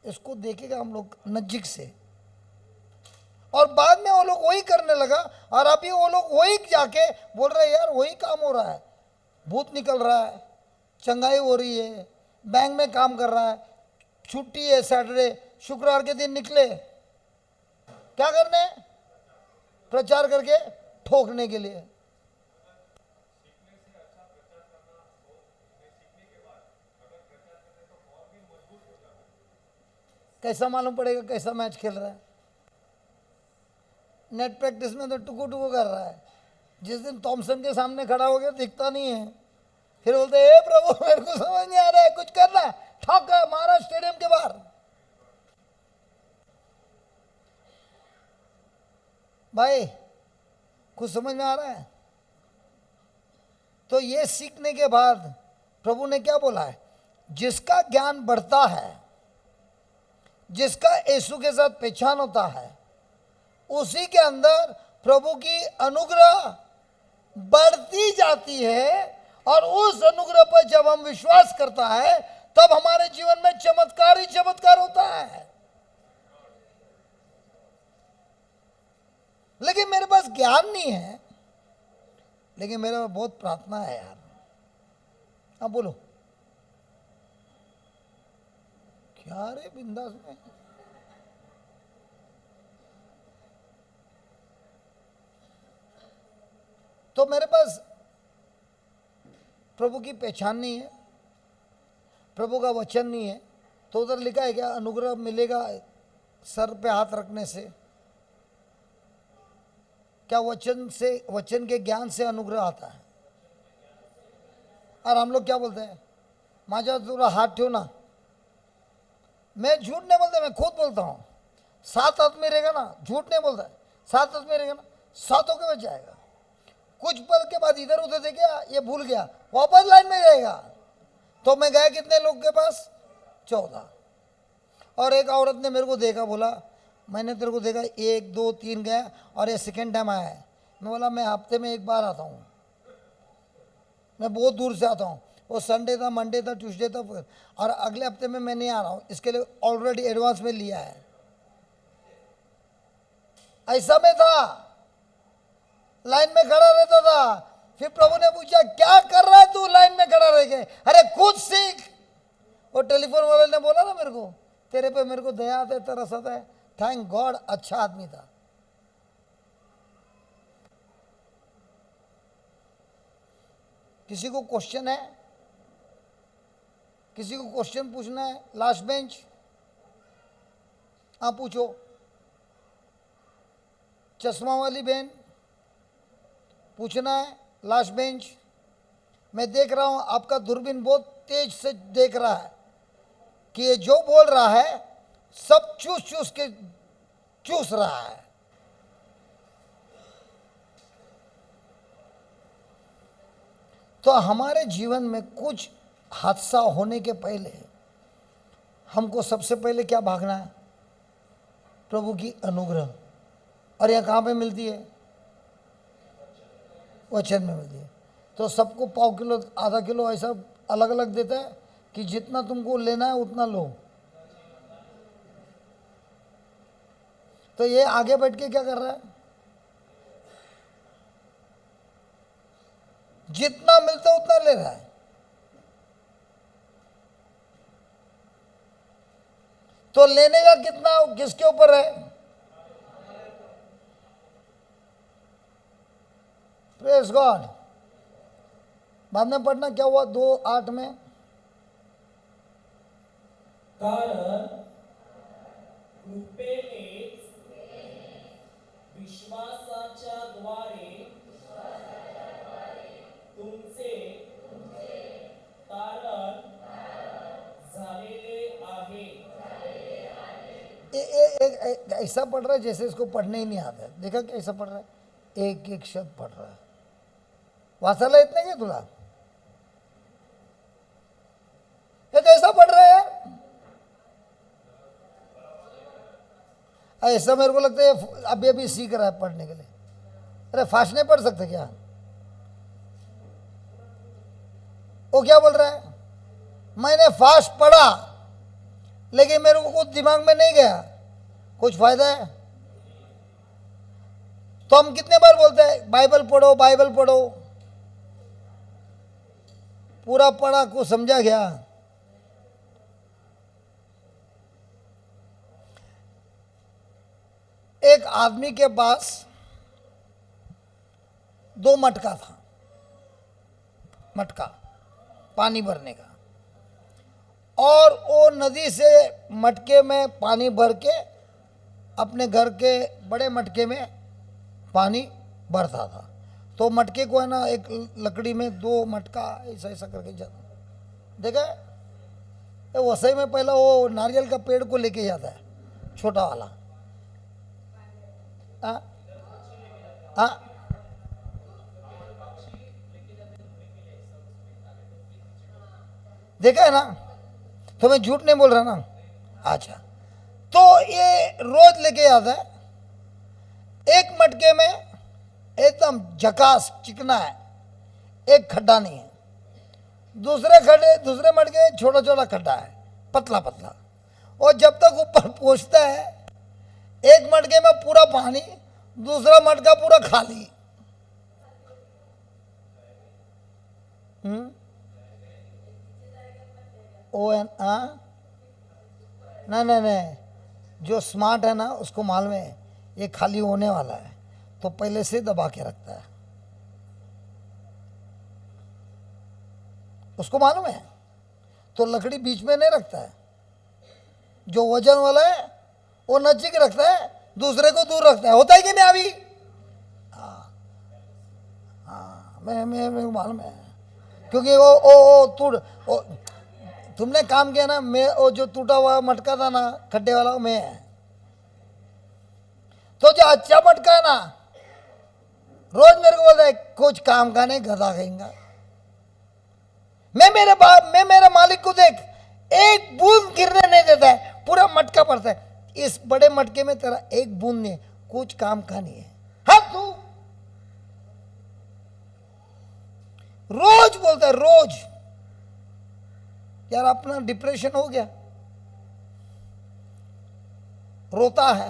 इसको देखेगा हम लोग नजदीक से, और बाद में वो लोग वही करने लगा। और अभी वो लोग वही जाके बोल रहे यार वही काम हो रहा है, भूत निकल रहा है, चंगाई हो रही है, बैंक में काम कर रहा है, छुट्टी है सैटरडे, शुक्रवार के दिन निकले क्या करने? प्रचार करके ठोकने के लिए। कैसा मालूम पड़ेगा कैसा मैच खेल रहा है? नेट प्रैक्टिस में तो टुकू टुकू कर रहा है। जिस दिन थॉमसन के सामने खड़ा हो गया दिखता नहीं है, फिर बोलते हे प्रभु मेरे को समझ नहीं आ रहा है, कुछ करना, ठोक मारा स्टेडियम के बाहर। भाई कुछ समझ में आ रहा है? तो ये सीखने के बाद प्रभु ने क्या बोला है, जिसका ज्ञान बढ़ता है, जिसका यीशु के साथ पहचान होता है, उसी के अंदर प्रभु की अनुग्रह बढ़ती जाती है। और उस अनुग्रह पर जब हम विश्वास करता है, तब हमारे जीवन में चमत्कार ही चमत्कार होता है। लेकिन मेरे पास ज्ञान नहीं है, लेकिन मेरे में बहुत प्रार्थना है यार। हाँ बोलो, क्या रे बिंदास में? तो मेरे पास प्रभु की पहचान नहीं है, प्रभु का वचन नहीं है, तो उधर लिखा है क्या अनुग्रह मिलेगा सर पे हाथ रखने से? क्या वचन के ज्ञान से अनुग्रह आता है? और हम लोग क्या बोलते हैं, माझा तुला हाथ ठेव ना। मैं झूठ नहीं बोलता, मैं खुद बोलता हूँ। 7 आदमी रहेगा ना, झूठ नहीं बोलता है, 7 आदमी रहेगा ना, 7 के बच जाएगा। कुछ पल के बाद इधर उधर देखा, ये भूल गया, वापस लाइन में जाएगा। तो मैं गया कितने लोग के पास? 14। और एक औरत ने मेरे को देखा, बोला मैंने तेरे को देखा 1 2 3 गया और ये सेकेंड टाइम आया है। मैं बोला मैं हफ्ते में 1 बार आता हूँ, मैं बहुत दूर से आता हूँ। वो संडे था, मंडे था, ट्यूसडे था, और अगले हफ्ते में मैं नहीं आ रहा हूँ, इसके लिए ऑलरेडी एडवांस में लिया है। ऐसा में था, लाइन में खड़ा रहता था। फिर प्रभु ने पूछा क्या कर रहा है तू लाइन में खड़ा रह के? अरे कुछ सीख। वो टेलीफोन वाले ने बोला ना मेरे को, तेरे पे मेरे को दया आता है, तरस आता है। थैंक गॉड, अच्छा आदमी था। किसी को क्वेश्चन है? किसी को क्वेश्चन पूछना है? लास्ट बेंच, हाँ पूछो। चश्मा वाली बहन, पूछना है? Last bench. मैं देख रहा हूं आपका दूरबीन बहुत तेज से देख रहा है कि ये जो बोल रहा है सब चूस रहा है। तो हमारे जीवन में कुछ हादसा होने के पहले हमको सबसे पहले क्या भागना है? प्रभु की अनुग्रह। और यह कहाँ पे मिलती है? वचन में मिलती है। तो सबको पाव किलो आधा किलो ऐसा अलग अलग देता है कि जितना तुमको लेना है उतना लो। तो ये आगे बैठ के क्या कर रहा है? जितना मिलता है उतना ले रहा है। तो लेने का कितना किसके ऊपर है? Praise God. बाद में पढ़ना क्या हुआ 2:8 में। कारण कृपेनेच विश्वासाच्या द्वारे तुमचे तारण झालेले आहे। ऐसा पढ़ रहा है जैसे इसको पढ़ने ही नहीं आता है। देखा कैसा पढ़ रहा है? एक एक शब्द पढ़ रहा है। वाचायला येत नाही का तुला? ये कैसा पढ़ रहा है यार? ऐसा मेरे को लगता है अभी अभी सीख रहा है पढ़ने के लिए। अरे फास्ट नहीं पढ़ सकते क्या? वो क्या बोल रहा है? मैंने फास्ट पढ़ा लेकिन मेरे को कुछ दिमाग में नहीं गया, कुछ फायदा है? तो हम कितने बार बोलते हैं बाइबल पढ़ो, बाइबल पढ़ो। पूरा पढ़ा, कुछ समझा गया? एक आदमी के पास 2 मटका था, मटका पानी भरने का। और वो नदी से मटके में पानी भर के अपने घर के बड़े मटके में पानी भरता था। तो मटके को है ना, एक लकड़ी में 2 मटका ऐसा ऐसा करके देखा है? वसई में पहला वो नारियल का पेड़ को लेके जाता है, छोटा वाला। हाँ, देखा है ना? तो मैं झूठ नहीं बोल रहा ना। अच्छा, तो ये रोज लेके आता है। एक मटके में एकदम झकास चिकना है, एक खड्डा नहीं है। दूसरे मटके छोटा छोटा खड्डा है, पतला पतला। और जब तक ऊपर पहुंचता है, एक मटके में पूरा पानी, दूसरा मटका पूरा खाली। ओ नहीं, जो स्मार्ट है ना उसको मालूम है ये खाली होने वाला है, तो पहले से दबा के रखता है, उसको मालूम है। तो लकड़ी बीच में नहीं रखता है, जो वजन वाला है वो नजीक रखता है, दूसरे को दूर रखता है। होता है कि नहीं अभी? हाँ, मैं मालूम है, क्योंकि वो तुमने काम किया ना, मैं वो जो टूटा हुआ मटका था ना खड्डे वाला, वो मैं है। तो जो अच्छा मटका है ना, रोज मेरे को बोलता है कुछ काम का नहीं, गधा कहेंगा। मैं मेरे मालिक को देख, एक बूंद गिरने नहीं देता है, पूरा मटका पड़ता है। इस बड़े मटके में तेरा एक बूंद नहीं, कुछ काम का नहीं है। हाँ, तू रोज बोलता है, रोज। यार अपना डिप्रेशन हो गया, रोता है,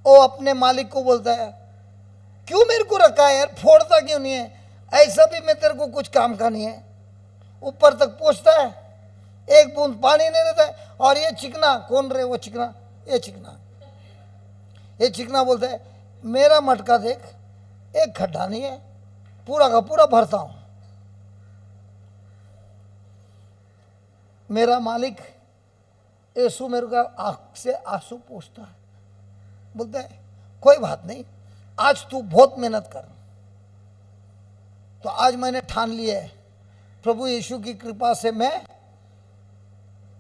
वो अपने मालिक को बोलता है क्यों मेरे को रखा है यार, फोड़ता क्यों नहीं है? ऐसा भी मैं तेरे को कुछ काम का नहीं है। ऊपर तक पहुंचता है, एक बूंद पानी नहीं रहता है। और ये चिकना कौन रहे? वो चिकना, ये चिकना बोलता है मेरा मटका देख, एक खड्डा नहीं है, पूरा का पूरा भरता हूं। मेरा मालिक यीशु मेरे का आंख से आंसू पोंछता है, बोलता है कोई बात नहीं, आज तू बहुत मेहनत कर। तो आज मैंने ठान लिया है, प्रभु यीशु की कृपा से मैं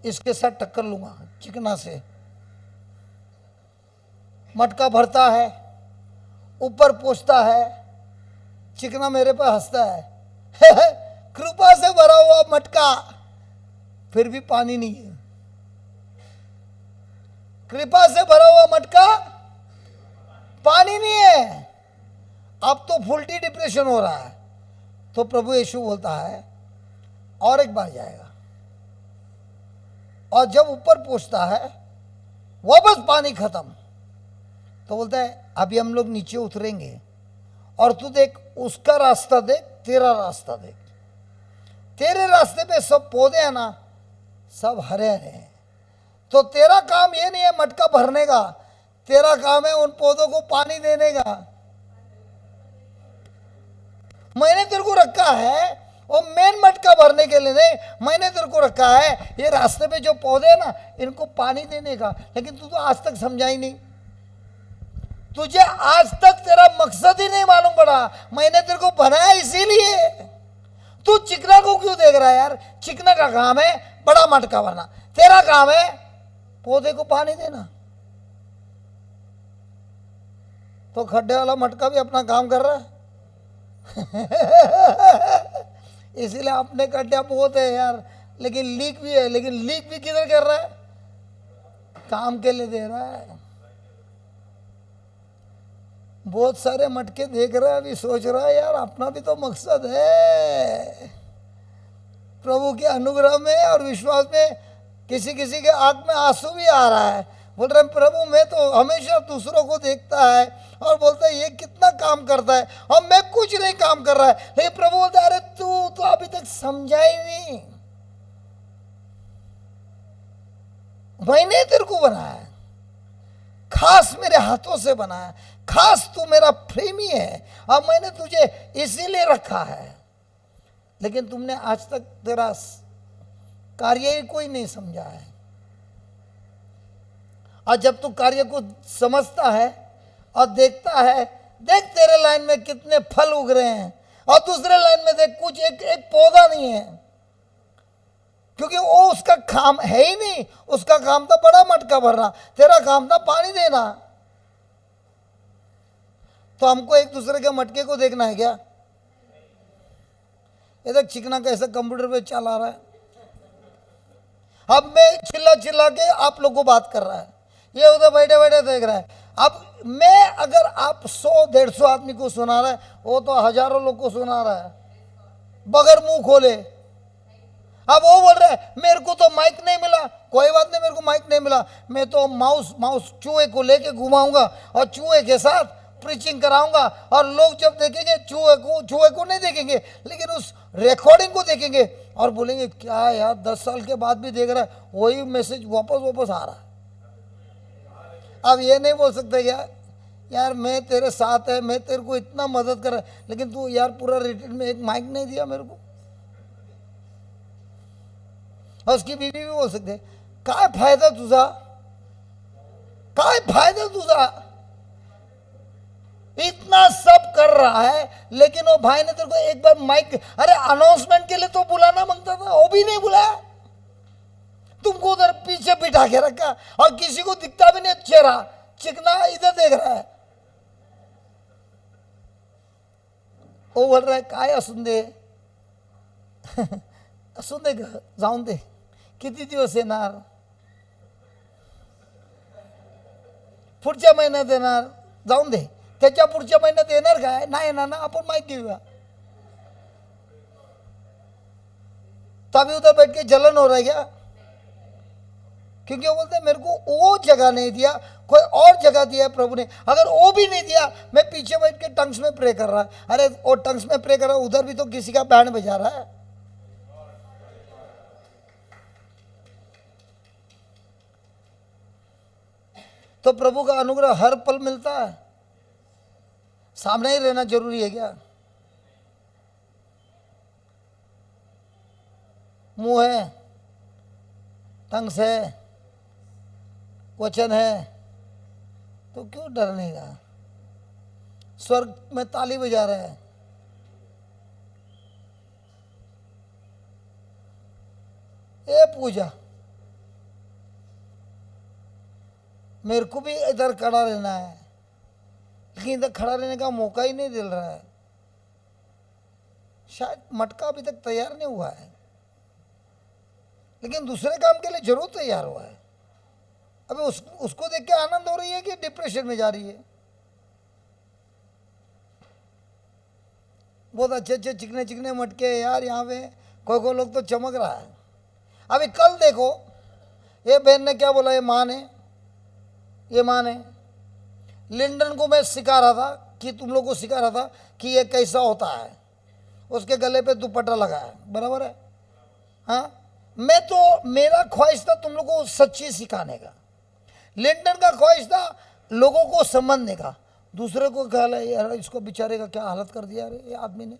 इसके साथ टक्कर लूंगा, चिकना से। मटका भरता है, ऊपर पहुंचता है, चिकना मेरे पर हंसता है कृपा से भरा हुआ मटका, फिर भी पानी नहीं है। कृपा से भरा हुआ मटका, पानी नहीं है। अब तो फुल्टी डिप्रेशन हो रहा है। तो प्रभु यीशु बोलता है और एक बार जाएगा, और जब ऊपर पहुंचता है वापस पानी खत्म, तो बोलता है अभी हम लोग नीचे उतरेंगे, और तू देख उसका रास्ता देख, तेरा रास्ता देख। तेरे रास्ते पे सब पौधे हैं ना, सब हरे हरे हैं। तो तेरा काम ये नहीं है मटका भरने का, तेरा काम है उन पौधों को पानी देने का। मैंने तेरे को रखा है और मेन मटका भरने के लिए नहीं, मैंने तेरे को रखा है ये रास्ते पे जो पौधे हैं ना, इनको पानी देने का। लेकिन तू तो आज तक समझा ही नहीं, तुझे आज तक तेरा मकसद ही नहीं मालूम पड़ा। मैंने तेरे को बनाया इसीलिए। तू चिकना को क्यों देख रहा है यार? चिकना का काम है बड़ा मटका भरना, तेरा काम है पौधे को पानी देना। तो खड्डे वाला मटका भी अपना काम कर रहा है इसीलिए अपने गड्ढे बहुत है यार, लेकिन लीक भी है। लेकिन लीक भी किधर कर रहा है? काम के लिए दे रहा है। बहुत सारे मटके देख रहा है, अभी सोच रहा है यार अपना भी तो मकसद है। प्रभु के अनुग्रह में और विश्वास में किसी किसी के आंख में आंसू भी आ रहा है, बोल रहे प्रभु मैं तो हमेशा दूसरों को देखता है और बोलता है ये कितना काम करता है और मैं कुछ नहीं काम कर रहा है। लेकिन प्रभु बोलता है अरे तू तो अभी तक समझा ही नहीं, मैंने तेरे को बनाया, खास मेरे हाथों से बनाया, खास तू मेरा प्रेमी है और मैंने तुझे इसीलिए रखा है। लेकिन तुमने आज तक तेरा कार्य ही कोई नहीं समझा है। और जब तू कार्य को समझता है और देखता है, देख तेरे लाइन में कितने फल उग रहे हैं और दूसरे लाइन में देख कुछ एक पौधा नहीं है, क्योंकि वो उसका काम है ही नहीं। उसका काम था बड़ा मटका भरना, तेरा काम था पानी देना। तो हमको एक दूसरे के मटके को देखना है क्या? ये देख चिकना कैसे कंप्यूटर पे चला रहा है। अब मैं चिल्ला चिल्ला के आप लोग को बात कर रहा है, ये उधर बैठे बैठे देख रहा है। अब मैं अगर आप 100-150 आदमी को सुना रहा है, वो तो हजारों लोग को सुना रहा है बगैर मुंह खोले। अब वो बोल रहा है मेरे को तो माइक नहीं मिला। कोई बात नहीं, मेरे को माइक नहीं मिला, मैं तो माउस चूहे को लेके घुमाऊंगा और चूहे के साथ प्रीचिंग कराऊंगा। और लोग जब देखेंगे चूहे को नहीं देखेंगे, लेकिन उस रिकॉर्डिंग को देखेंगे और बोलेंगे क्या यार 10 साल के बाद भी देख रहा है, वही मैसेज वापस आ रहा है। अब ये नहीं बोल सकते यार मैं तेरे साथ है, मैं तेरे को इतना मदद कर रहा, लेकिन तू यार पूरा रिट्रीट में एक माइक नहीं दिया मेरे को। और उसकी बीवी भी बोल सकते काय फायदा तुझा, काय फायदा तुझा, इतना सब कर रहा है लेकिन वो भाई ने तेरे को एक बार माइक, अरे अनाउंसमेंट के लिए तो बुलाना मांगता था, वो भी नहीं बुलाया, तुमको उधर पीछे बिठा के रखा और किसी को दिखता भी नहीं चेहरा, चिकना इधर देख रहा है। वो बोल रहा है काय असून दे असून दे ग, जाऊन दे, किती दिवस येणार, पुढच्या महिन्यात येणार, जाऊन दे, त्याच्या पुढच्या महिन्यात येणार काय, नाही येणार ना, आपण माहिती घेऊया। तभी उधर बैठ के जलन हो रहा है क्या, क्योंकि वो बोलते हैं मेरे को वो जगह नहीं दिया, कोई और जगह दिया है प्रभु ने, अगर वो भी नहीं दिया मैं पीछे बैठ के टंग्स में प्रे कर रहा है, अरे वो टंग्स में प्रे कर रहा है, उधर भी तो किसी का बैंड बजा रहा है। तो प्रभु का अनुग्रह हर पल मिलता है, सामने ही रहना जरूरी है क्या, मुंह है, टंग्स है, वचन है, तो क्यों डरने का, स्वर्ग में ताली बजा रहा है। ये पूजा मेरे को भी इधर खड़ा रहना है, लेकिन इधर खड़ा रहने का मौका ही नहीं मिल रहा है, शायद मटका अभी तक तैयार नहीं हुआ है, लेकिन दूसरे काम के लिए जरूर तैयार हुआ है। अबे उसको देख के आनंद हो रही है कि डिप्रेशन में जा रही है। बहुत अच्छे अच्छे चिकने चिकने मटके यार, यहाँ पे कोई लोग तो चमक रहा है। अभी कल देखो ये बहन ने क्या बोला, ये माँ ने लिंडन को मैं सिखा रहा था कि तुम लोग को सिखा रहा था कि ये कैसा होता है, उसके गले पे दुपट्टा लगा है, बराबर है। हाँ, मैं तो मेरा ख्वाहिश था तुम लोग को सच्ची सिखाने का, लिंडन का ख्वाहिश था लोगों को समझने का, दूसरे को ख्याल है यार इसको बेचारे का क्या हालत कर दिया ये आदमी ने।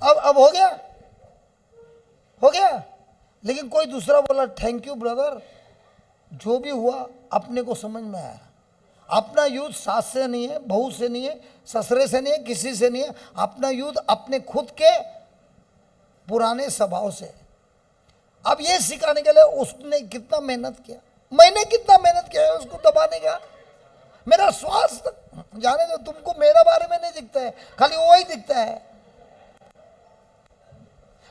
अब हो गया, लेकिन कोई दूसरा बोला थैंक यू ब्रदर, जो भी हुआ अपने को समझ में आया, अपना युद्ध सास से नहीं है, बहू से नहीं है, ससुरे से नहीं है, किसी से नहीं है, अपना युद्ध अपने खुद के पुराने स्वभाव से। अब ये सिखाने के लिए उसने कितना मेहनत किया, मैंने कितना मेहनत किया है उसको दबाने का। मेरा स्वास्थ्य जाने दो, तुमको मेरा बारे में नहीं दिखता है, खाली वो ही दिखता है।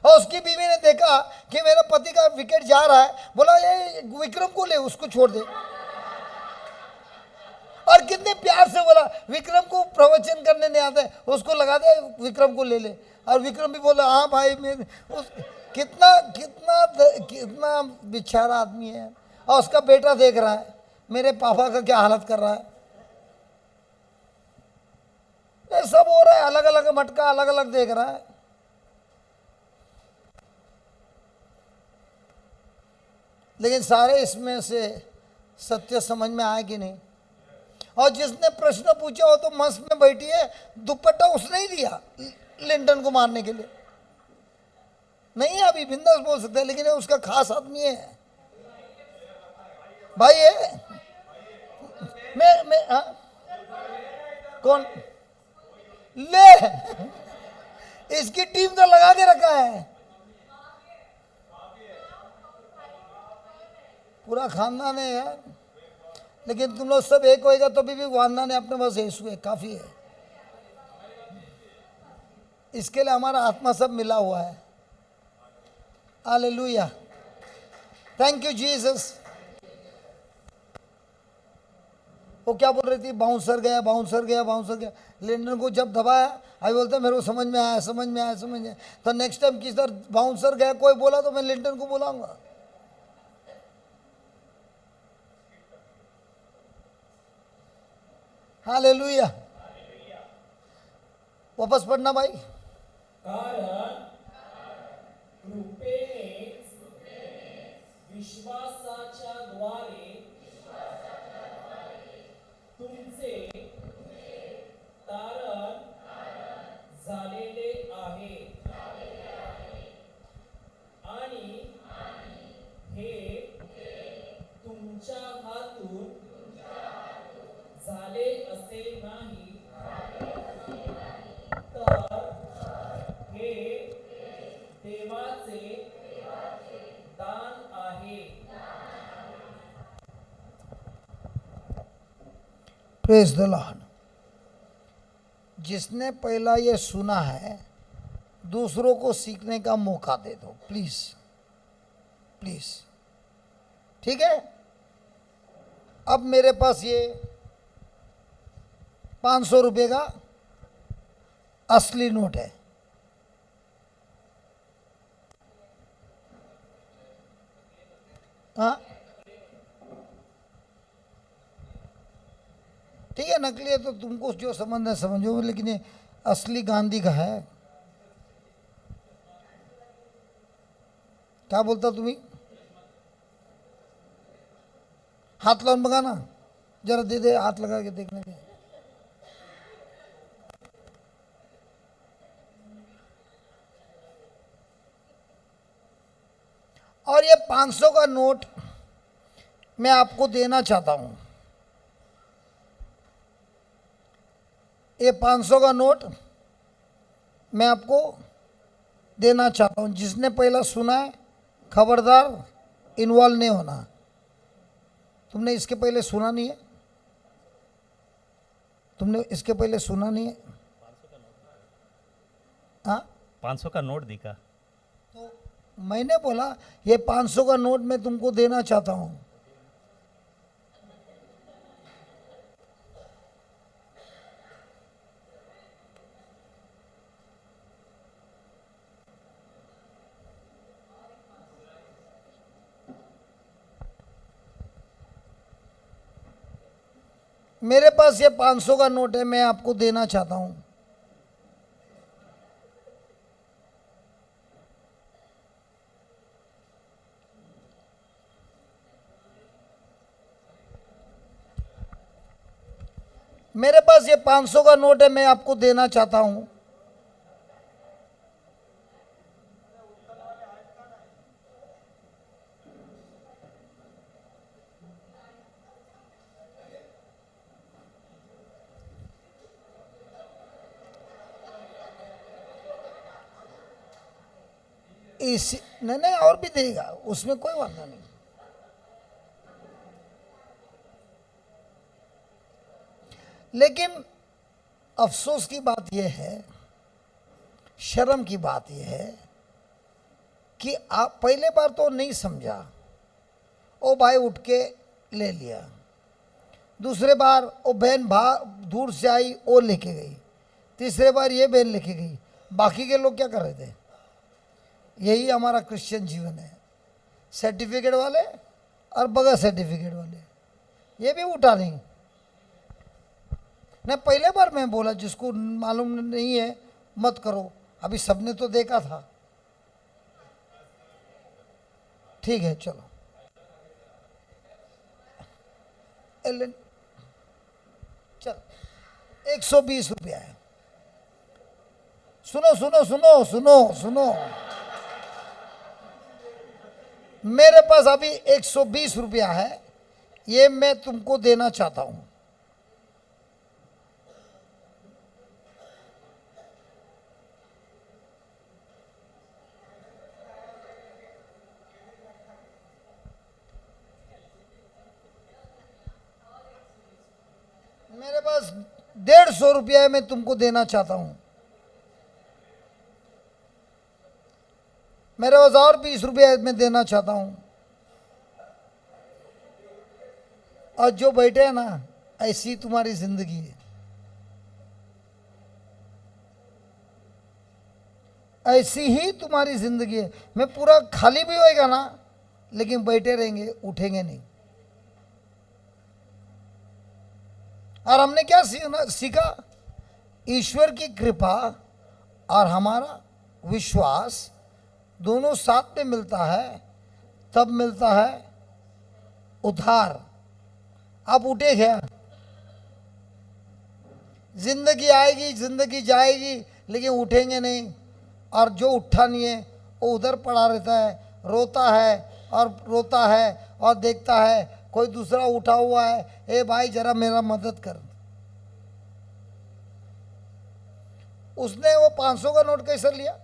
और उसकी बीवी ने देखा कि मेरा पति का विकेट जा रहा है, बोला ये विक्रम को ले, उसको छोड़ दे। और कितने प्यार से बोला, विक्रम को प्रवचन करने नहीं आता है, उसको लगा दे, विक्रम को ले ले। और विक्रम भी बोला हाँ भाई, मेरे कितना कितना कितना बेचारा आदमी है। और उसका बेटा देख रहा है मेरे पापा का क्या हालत कर रहा है। ये सब हो रहा है, अलग अलग मटका अलग अलग देख रहा है। लेकिन सारे इसमें से सत्य समझ में आया कि नहीं। और जिसने प्रश्न पूछा हो तो मंच में बैठी है, दुपट्टा उसने ही दिया लिंटन को मारने के लिए। नहीं अभी बिंदास बोल सकते हैं, लेकिन ये उसका खास आदमी है भाई है। मैं हाँ? कौन ले इसकी टीम तो लगा के रखा है, पूरा खानदान है यार। लेकिन तुम लोग सब एक होएगा तो भी खानदान है अपने पास, यीशु है काफी है। इसके लिए हमारा आत्मा सब मिला हुआ है। Hallelujah, thank you Jesus. वो क्या बोल रही थी, बाउंसर गया बाउंसर गया बाउंसर गया। लिंडन को जब दबाया, अभी बोलते मेरे को समझ में आया समझ में आया समझ में आया। तो नेक्स्ट टाइम किधर बाउंसर गया कोई बोला तो मैं लिंडन को बुलाऊंगा। हालेलुया, वापस पढ़ना भाई। कारण कृपेने विश्वासा तुमचे तारण झालेले आहे आणि हे तुमच्या हातून झाले असे नाही, तर हे देवाचे दान आहे. Praise the Lord. जिसने पहला ये सुना है दूसरों को सीखने का मौका दे दो प्लीज प्लीज. ठीक है. अब मेरे पास ये 500 रुपये का असली नोट है. हाँ ठीक है, नकली है तो तुमको जो समझना है समझो, लेकिन ये असली गांधी का है. क्या बोलता तुम्ही? हाथ लाऊन बघा ना, जरा दे दे, हाथ लगा के देखने के. और ये 500 का नोट मैं आपको देना चाहता हूं. ये 500 का नोट मैं आपको देना चाहता हूं. जिसने पहला सुना है खबरदार इन्वॉल्व नहीं होना. तुमने इसके पहले सुना नहीं है? तुमने इसके पहले सुना नहीं है? हाँ 500 का नोट दिखा. तो मैंने बोला ये 500 का नोट मैं तुमको देना चाहता हूं. मेरे पास ये 500 का नोट है, मैं आपको देना चाहता हूं. मेरे पास ये 500 का नोट है, मैं आपको देना चाहता हूं. इस नहीं और भी देगा, उसमें कोई वादा नहीं. लेकिन अफसोस की बात यह है, शर्म की बात यह है कि आप पहले बार तो नहीं समझा, ओ भाई उठ के ले लिया. दूसरे बार वो बहन दूर से आई, वो लेके गई. तीसरे बार ये बहन लेके गई. बाकी के लोग क्या कर रहे थे? यही हमारा क्रिश्चियन जीवन है. सर्टिफिकेट वाले और बगैर सर्टिफिकेट वाले, ये भी उठा नहीं. नहीं पहले बार मैं बोला जिसको मालूम नहीं है मत करो. अभी सबने तो देखा था. ठीक है चलो. चल 120 रुपया है. सुनो सुनो सुनो सुनो सुनो, मेरे पास अभी 120 रुपया है, ये मैं तुमको देना चाहता हूं. मेरे पास 150 रुपया है, मैं तुमको देना चाहता हूं. मेरे पास और 20 रुपया मैं देना चाहता हूं. और जो बैठे हैं ना, ऐसी तुम्हारी जिंदगी है. ऐसी ही तुम्हारी जिंदगी है. मैं पूरा खाली भी होएगा ना, लेकिन बैठे रहेंगे, उठेंगे नहीं. और हमने क्या सीखा? ईश्वर की कृपा और हमारा विश्वास दोनों साथ में मिलता है, तब मिलता है उधार। आप उठे क्या? जिंदगी आएगी, जिंदगी जाएगी, लेकिन उठेंगे नहीं। और जो उठा नहीं है वो उधर पड़ा रहता है, रोता है और रोता है और देखता है कोई दूसरा उठा हुआ है, ए भाई जरा मेरा मदद कर। उसने वो 500 का नोट कैसे लिया?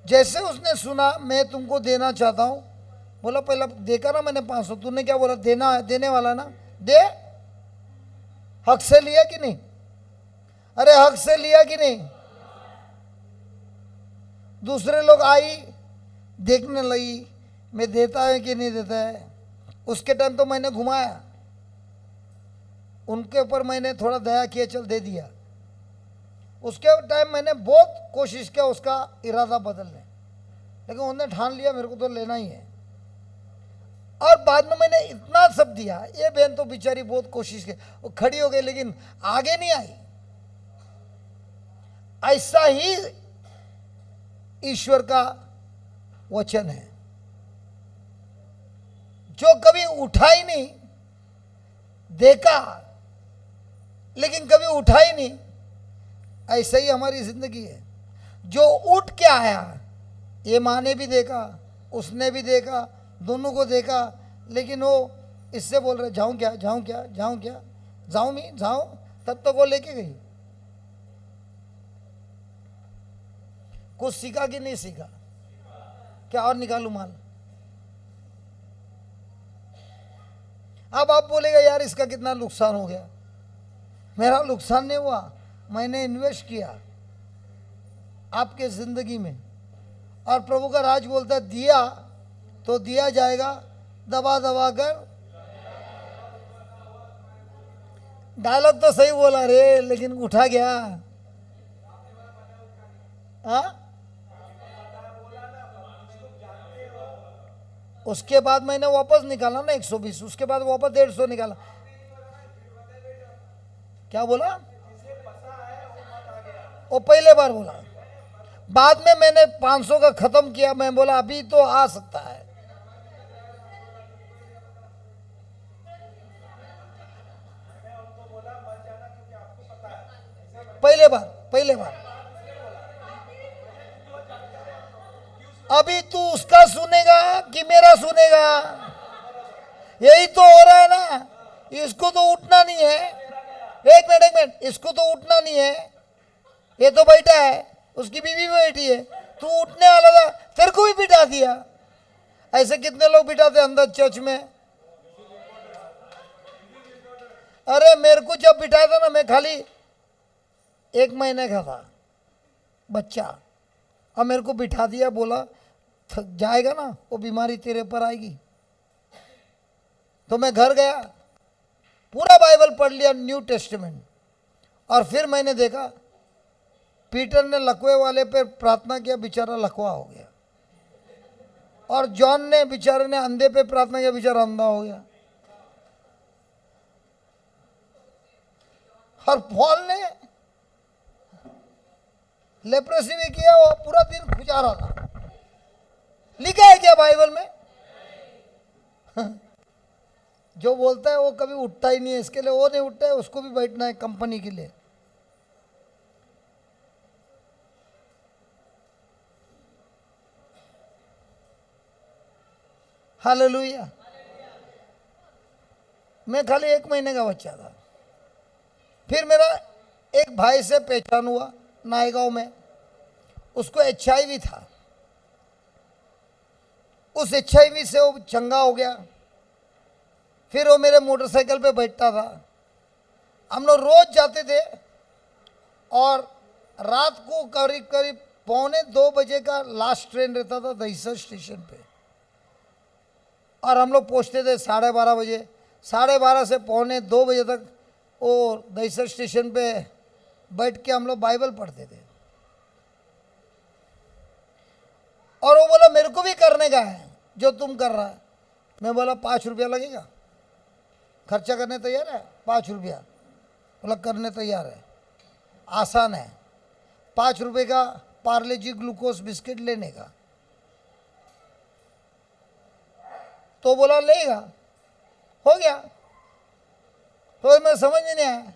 जैसे उसने सुना मैं तुमको देना चाहता हूं, बोला पहले देखा ना मैंने 500, तूने क्या बोला? देना है, देने वाला ना, दे। हक से लिया कि नहीं? अरे हक से लिया कि नहीं? दूसरे लोग आई, देखने लगी मैं देता है कि नहीं देता है। उसके टाइम तो मैंने घुमाया, उनके ऊपर मैंने थोड़ा दया किया, चल दे दिया। उसके टाइम मैंने बहुत कोशिश किया उसका इरादा बदलने, लेकिन उन्होंने ठान लिया मेरे को तो लेना ही है। और बाद में मैंने इतना सब दिया, ये बहन तो बेचारी बहुत कोशिश की, वो खड़ी हो गई लेकिन आगे नहीं आई। ऐसा ही ईश्वर का वचन है, जो कभी उठा ही नहीं, देखा लेकिन कभी उठा ही नहीं, ऐसा ही हमारी जिंदगी है। जो उठ के आया, ये माँ ने भी देखा, उसने भी देखा, दोनों को देखा, लेकिन वो इससे बोल रहे जाऊं क्या, जाऊं क्या, जाऊं क्या, जाऊं मैं, जाऊं। तब तक वो लेके गई। कुछ सीखा कि नहीं सीखा? क्या और निकालू माल? अब आप बोलेगा यार इसका कितना नुकसान हो गया। मेरा नुकसान नहीं हुआ, मैंने इन्वेस्ट किया आपके जिंदगी में। और प्रभु का राज बोलता है दिया तो दिया जाएगा, दबा दबा कर। डायलॉग तो सही बोला रे, लेकिन उठा गया। हाँ, उसके बाद मैंने वापस निकाला ना 120, उसके बाद वापस 150 निकाला। क्या बोला? वो पहले बार बोला, बाद में मैंने 500 का खत्म किया। मैं बोला अभी तो आ सकता है। पहले बार अभी तू उसका सुनेगा कि मेरा सुनेगा? यही तो हो रहा है ना। इसको तो उठना नहीं है। एक मिनट, इसको तो उठना नहीं है, ये तो बैठा है, उसकी बीवी भी बैठी है, तू उठने वाला था, तेरे को भी बिठा दिया। ऐसे कितने लोग बिठाते अंदर चर्च में? अरे मेरे को जब बिठाया था ना, मैं खाली 1 महीने का था बच्चा, और मेरे को बिठा दिया, बोला थक जाएगा ना, वो बीमारी तेरे पर आएगी। तो मैं घर गया, पूरा बाइबल पढ़ लिया, न्यू टेस्टामेंट। और फिर मैंने देखा पीटर ने लकवे वाले पे प्रार्थना किया, बेचारा लकवा हो गया। और जॉन ने बेचारे ने अंधे पे प्रार्थना किया, बेचारा अंधा हो गया। और पॉल ने लेप्रोसी भी किया, वो पूरा दिन खुजा रहा था। लिखा है क्या बाइबल में? जो बोलता है वो कभी उठता ही नहीं है, इसके लिए वो नहीं उठता है, उसको भी बैठना है कंपनी के लिए। हालेलुया। मैं खाली 1 महीने का बच्चा था। फिर मेरा एक भाई से पहचान हुआ नायगांव में, उसको HIV था। उस HIV से वो चंगा हो गया। फिर वो मेरे मोटरसाइकिल पे बैठता था, हम लोग रोज जाते थे। और रात को करीब करीब 1:45 बजे का लास्ट ट्रेन रहता था दहीसर स्टेशन पे, और हम लोग पहुँचते थे 12:30 बजे। 12:30 से 1:45 बजे तक वो दहीसर स्टेशन पे बैठ के हम लोग बाइबल पढ़ते थे। और वो बोला मेरे को भी करने का है जो तुम कर रहा है। मैं बोला 5 रुपया लगेगा, खर्चा करने तैयार है? 5 रुपया। बोला करने तैयार है, आसान है। 5 रुपये का पार्ले जी ग्लूकोज बिस्किट लेने का। तो बोला लेगा, हो गया। तो मैं समझ में नहीं आया,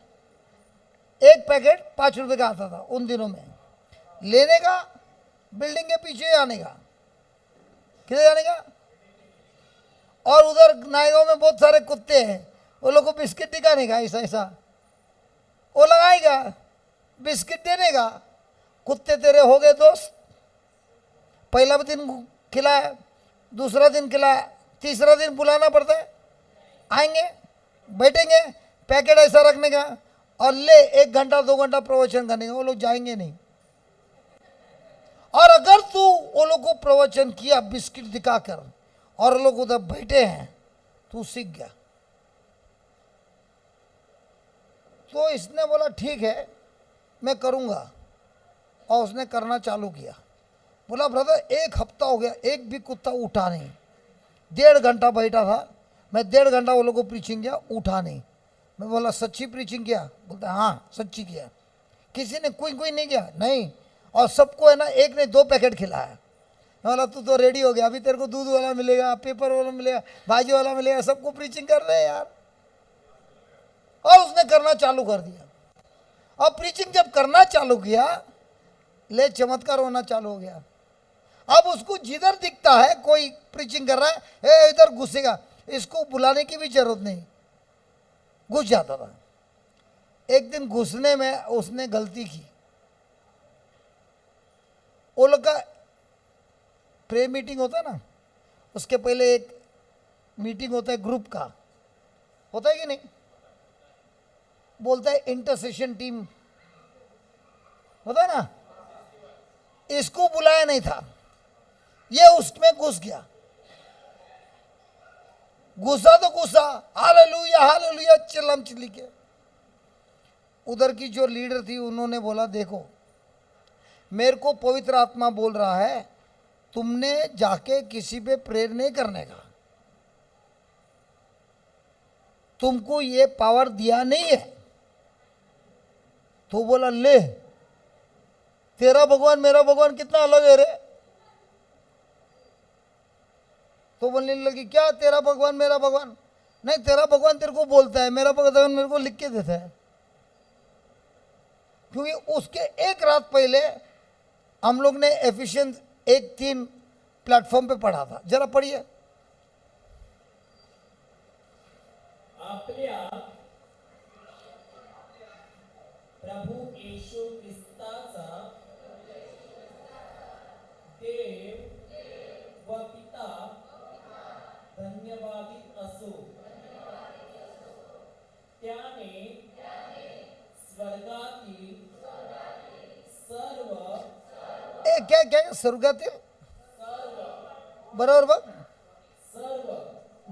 एक पैकेट 5 रुपए का आता था उन दिनों में, लेने का, बिल्डिंग के पीछे आने का, किधर जाने का। और उधर नायगांव में बहुत सारे कुत्ते हैं, वो लोग को बिस्किट दिखाने का, ऐसा ऐसा वो लगाएगा, बिस्किट देने का। कुत्ते तेरे हो गए दोस्त, पहला दिन खिलाया, दूसरा दिन खिलाया, तीसरा दिन बुलाना पड़ता है, आएंगे, बैठेंगे, पैकेट ऐसा रखने का, और ले 1 घंटा 2 घंटा प्रवचन करने का, वो लोग जाएंगे नहीं। और अगर तू वो लोग को प्रवचन किया बिस्किट दिखाकर और लोग उधर बैठे हैं, तू सीख गया। तो इसने बोला ठीक है मैं करूंगा, और उसने करना चालू किया। बोला ब्रदर 1 हफ्ता हो गया, एक भी कुत्ता उठा नहीं। 1.5 घंटा बैठा था मैं, 1.5 घंटा वो लोग को प्रीचिंग किया, उठा नहीं। मैं बोला सच्ची प्रीचिंग किया? बोलता हाँ सच्ची किया। किसी ने कोई नहीं किया? नहीं। और सबको है ना 1 नहीं 2 पैकेट खिलाया। मैं बोला तू तो रेडी हो गया, अभी तेरे को दूध वाला मिलेगा, पेपर वाला मिलेगा, भाजी वाला मिलेगा, सबको प्रीचिंग कर रहे हैं यार। और उसने करना चालू कर दिया। और प्रीचिंग जब करना चालू किया, ले चमत्कार होना चालू हो गया। अब उसको जिधर दिखता है कोई प्रीचिंग कर रहा है, ए इधर घुसेगा, इसको बुलाने की भी जरूरत नहीं, घुस जाता था। एक दिन घुसने में उसने गलती की। वो लोग का प्रे मीटिंग होता है ना, उसके पहले एक मीटिंग होता है ग्रुप का, होता है कि नहीं? बोलता है इंटरसेशन टीम, होता है ना। इसको बुलाया नहीं था, ये उसमें घुस गया। घुसा तो घुसा, हालेलुया हालेलुया चिल्लाम चिल्ली के। उधर की जो लीडर थी उन्होंने बोला देखो मेरे को पवित्र आत्मा बोल रहा है तुमने जाके किसी पे प्रेयर नहीं करने का, तुमको ये पावर दिया नहीं है। तो बोला ले, तेरा भगवान मेरा भगवान कितना अलग है रे। तो बोलने लगी क्या तेरा भगवान मेरा भगवान? नहीं, तेरा भगवान तेरे को बोलता है, मेरा भगवान मेरे को लिख के देता है। क्योंकि उसके 1 रात पहले हम लोग ने एफिशिएंस 1:3 प्लेटफॉर्म पे पढ़ा था, जरा पढ़िए। आपल्या प्रभू येशू ख्रिस्ताचा देव व पिता धन्यवादित असो, त्याने स्वर्गातील सर्व क्या क्या स्वर्गातील बरोबर बघ,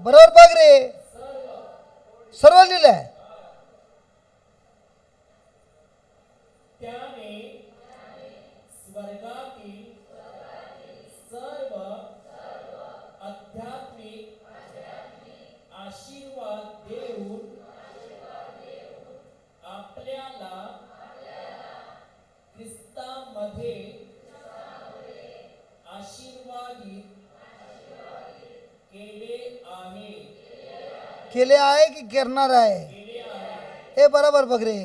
बरोबर बघ रे, सर्व लिहिलंय। त्याने स्वर्गातील सर्व आध्यात्मिक आशीर्वाद देऊन आपल्याला ख्रिस्तामध्ये आशीर्वादित केले आहे। केले आहे की करणार आहे? हे बरोबर बघ रे,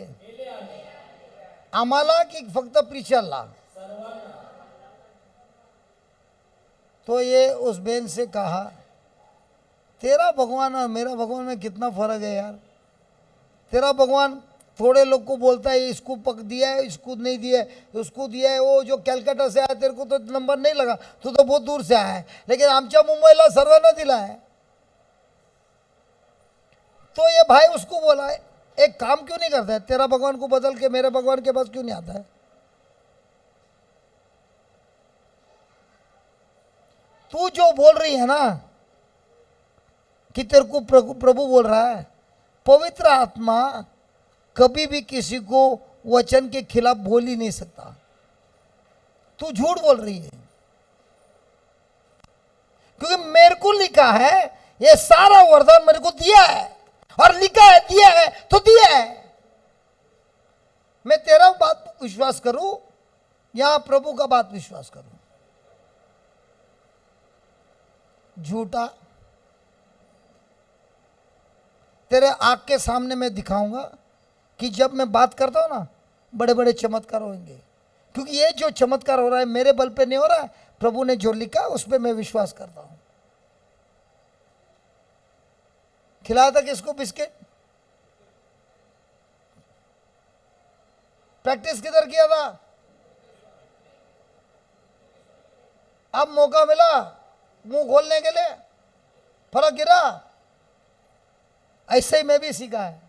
आम्हाला की फक्त प्रीचरला? तो ये उस बहन से कहा तेरा भगवान और मेरा भगवान में कितना फर्क है यार। तेरा भगवान थोड़े लोग को बोलता है इसको पक दिया है, इसको नहीं दिया है, उसको दिया है। वो जो कलकत्ता से आया तेरे को तो नंबर नहीं लगा, तू तो बहुत दूर से आया है, लेकिन आमच्या मुंबईला सर्वांना दिला है। तो ये भाई उसको बोला एक काम क्यों नहीं करता है, तेरा भगवान को बदल के मेरे भगवान के पास क्यों नहीं आता है? तू जो बोल रही है ना कि तेरे को प्रभु बोल रहा है, पवित्र आत्मा कभी भी किसी को वचन के खिलाफ बोल ही नहीं सकता। तू झूठ बोल रही है, क्योंकि मेरे को लिखा है ये सारा वरदान मेरे को दिया है, और लिखा है दिया है तो दिया है। मैं तेरा बात विश्वास करूं या प्रभु का बात विश्वास करूं? झूठा तेरे आँख के सामने मैं दिखाऊंगा कि जब मैं बात करता हूँ ना, बड़े बड़े चमत्कार होंगे। क्योंकि ये जो चमत्कार हो रहा है मेरे बल पे नहीं हो रहा है, प्रभु ने जो लिखा उस पर मैं विश्वास करता हूँ। खिलाया था किसको बिस्किट? प्रैक्टिस किधर किया था? अब मौका मिला मुंह खोलने के लिए, फर्क गिरा। ऐसे ही मैं भी सीखा है।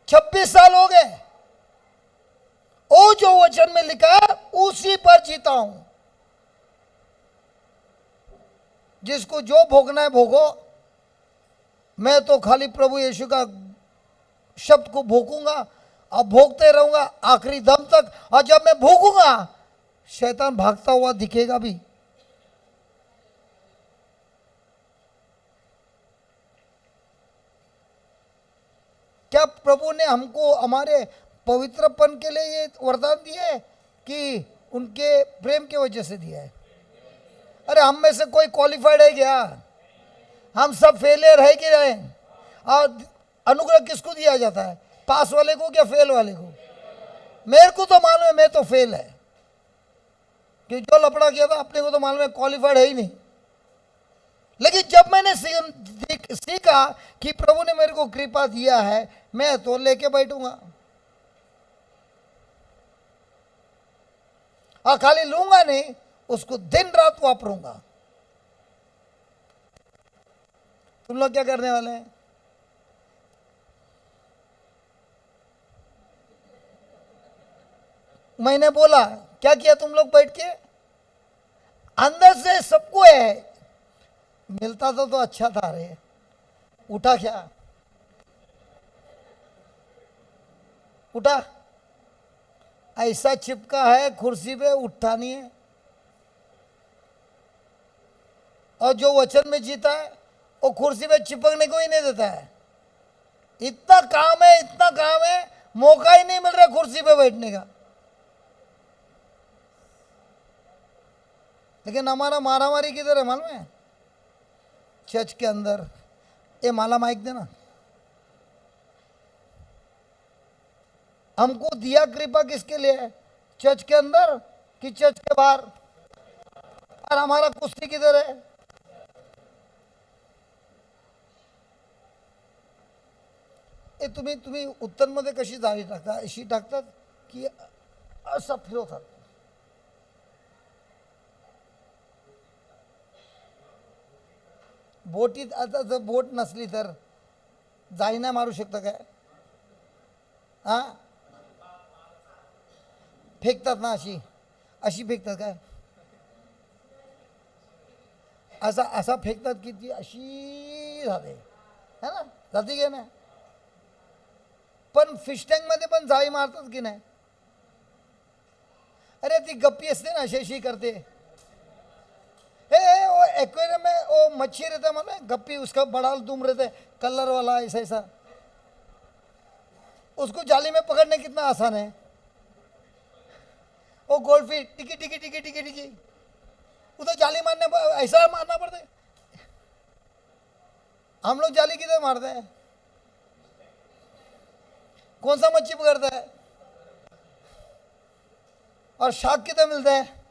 26 साल हो गए, वो जो वचन में लिखा है उसी पर जीता हूं। जिसको जो भोगना है भोगो, मैं तो खाली प्रभु यीशु का शब्द को भोगूंगा और भोगते रहूंगा आखिरी दम तक। और जब मैं भोगूंगा शैतान भागता हुआ दिखेगा भी। क्या प्रभु ने हमको हमारे पवित्रपन के लिए ये वरदान दिया है कि उनके प्रेम की वजह से दिया है? अरे हम में से कोई क्वालिफाइड है क्या? हम सब फेलियर है कि नहीं? और अनुग्रह किसको दिया जाता है, पास वाले को क्या फेल वाले को? मेरे को तो मालूम है मैं तो फेल है, कि जो लफड़ा किया था अपने को तो मालूम है क्वालिफाइड है ही नहीं। लेकिन जब मैंने सीखा कि प्रभु ने मेरे को कृपा दिया है, मैं तो लेके बैठूंगा और खाली लूंगा नहीं, उसको दिन रात वापरूंगा। तुम लोग क्या करने वाले हैं? मैंने बोला क्या किया तुम लोग बैठ के? अंदर से सबको है, मिलता तो अच्छा था। रे उठा क्या? उठा? ऐसा चिपका है कुर्सी पे, उठा नहीं है। और जो वचन में जीता है वो कुर्सी पे चिपकने को ही नहीं देता है। इतना काम है, इतना काम है, मौका ही नहीं मिल रहा कुर्सी पे बैठने का। लेकिन हमारा मारामारी किधर है मालूम है? चर्च के अंदर। ये माला माइक देना। हमको दिया कृपा किसके लिए है? चर्च के अंदर कि चर्च के बाहर? और हमारा कुश्ती किधर है? ए तुम्ही उत्तर मध्ये कशी जाळी टाकता? अशी टाकतात की असं फिरवतात? बोटीत आता जर बोट नसली तर जाळी नाही मारू शकता काय? हा, फेकतात ना, अशी अशी फेकतात काय? असा असा फेकतात की ती अशी जाते, है ना? जाते की नाही? पण फिश टँक मध्ये पण जाळी मारतात की नाही? अरे ती गप्पी असते ना, अशी अशी करते। वो एक्वेरियम में वो मच्छी रहता है मालूम, गप्पी, उसका बड़ा दुम रहता है, कलर वाला ऐसा ऐसा। उसको जाली में पकड़ने कितना आसान है। वो गोल्ड फिश टिकी टिकी टिकी टिकी टिकी, उधर जाली मारने ऐसा मारना पड़ता है। हम लोग जाली किधर मारते हैं? कौन सा मच्छी पकड़ता है? और शार्क किधर मिलता है?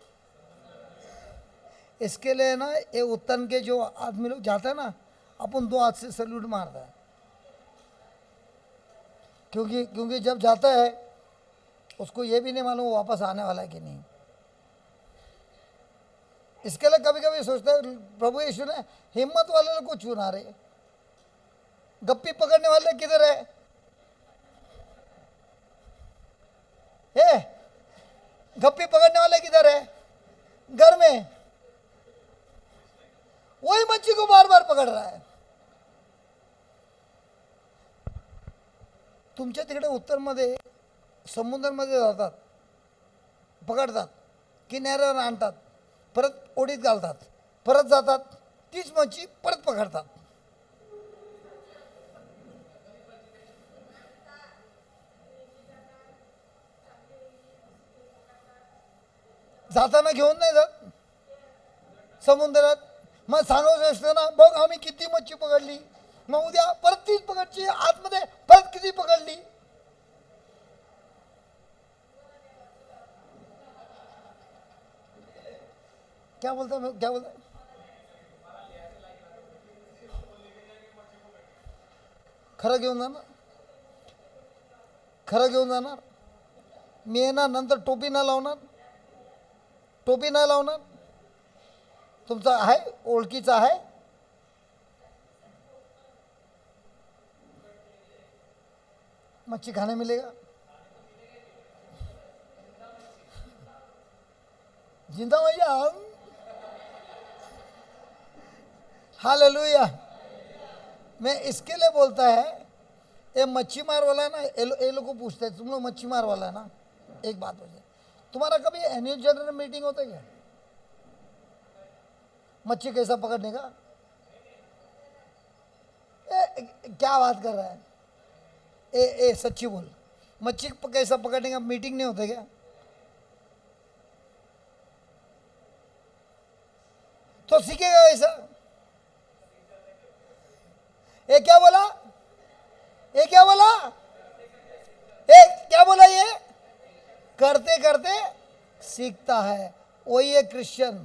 इसके लिए ना ये उत्तन के जो आदमी लोग जाते हैं ना, अपन 2 हाथ से सैल्यूट मारता है। क्योंकि जब जाता है उसको ये भी नहीं मालूम वापस आने वाला है कि नहीं। इसके लिए कभी कभी सोचता है प्रभु यीशु ने हिम्मत वाले लोग को चुना रहे। गप्पी पकड़ने वाले किधर है? गप्पी पकड़ने वाले किधर है? घर में। वही मच्छी को बार बार पकड़ रहा है। तुमच्या तिकडे उत्तरमध्ये समुद्रामध्ये जातात, पकडतात, किनाऱ्यावर आणतात, परत ओढीत घालतात, परत जातात, तीच मच्छी परत पकडतात। जाताना घेऊन नाही जात समुद्रात, मग सांगायचं असतं ना, बघ आम्ही किती मच्छी पकडली, मग उद्या परत तीच पकडची, आतमध्ये परत किती पकडली. क्या बोलता मैं, क्या बोलता. खरं घेऊन जाणार, खरं घेऊन जाणार. मी येणार नंतर टोपी नाही लावणार, टोपी नाही लावणार. तुमचा आहे, ओळखीचा आहे. मच्छी खाने मिलेगा, जिंदा भैया हम. हालेलुया. मैं इसके लिए बोलता है, ये मच्छी मार वाला है ना, ये लोग को पूछते हैं तुम लोग मच्छी मार वाला है ना. एक बात हो जाए, तुम्हारा कभी एनुअल जनरल मीटिंग होता है क्या? मच्छी कैसा पकड़ने का? क्या बात कर रहा है? ए सच्ची बोल, मच्छी कैसा पकड़ने का मीटिंग नहीं होता क्या? तो सीखेगा कैसा? ये क्या बोला, ये क्या बोला, ये क्या बोला, ये करते करते सीखता है. वही है क्रिश्चियन.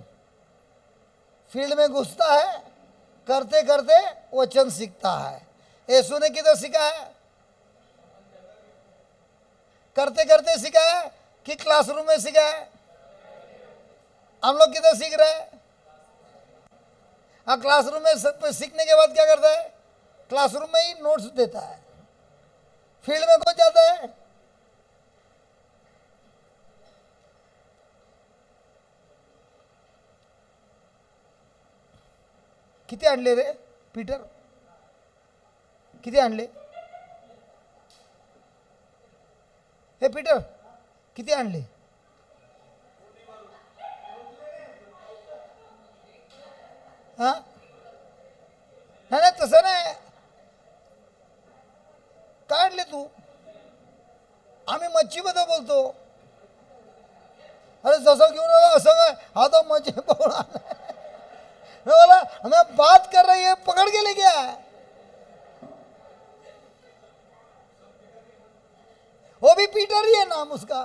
फील्ड में घुसता है, करते करते वचन सीखता है. यीशु ने किधर सीखा है? करते करते सीखा है कि क्लासरूम में सीखा है? हम लोग किधर सीख रहे हैं? हाँ, क्लासरूम में सीखने के बाद क्या करता है? क्लासरूम में ही नोट्स देता है. फील्ड में कौन जाता है? किती आणले रे पीटर, किती आणले? हे पीटर किती आणले? हा, नाही नाही तसं नाही. काय आणले तू? आम्ही मच्छीबद्दल बोलतो. अरे जसं घेऊन आला असं काय, हा तो मच्छी पकडून आला. बोला हमें बात कर रही है, पकड़ के ले गया है. वो भी पीटर ही है नाम उसका.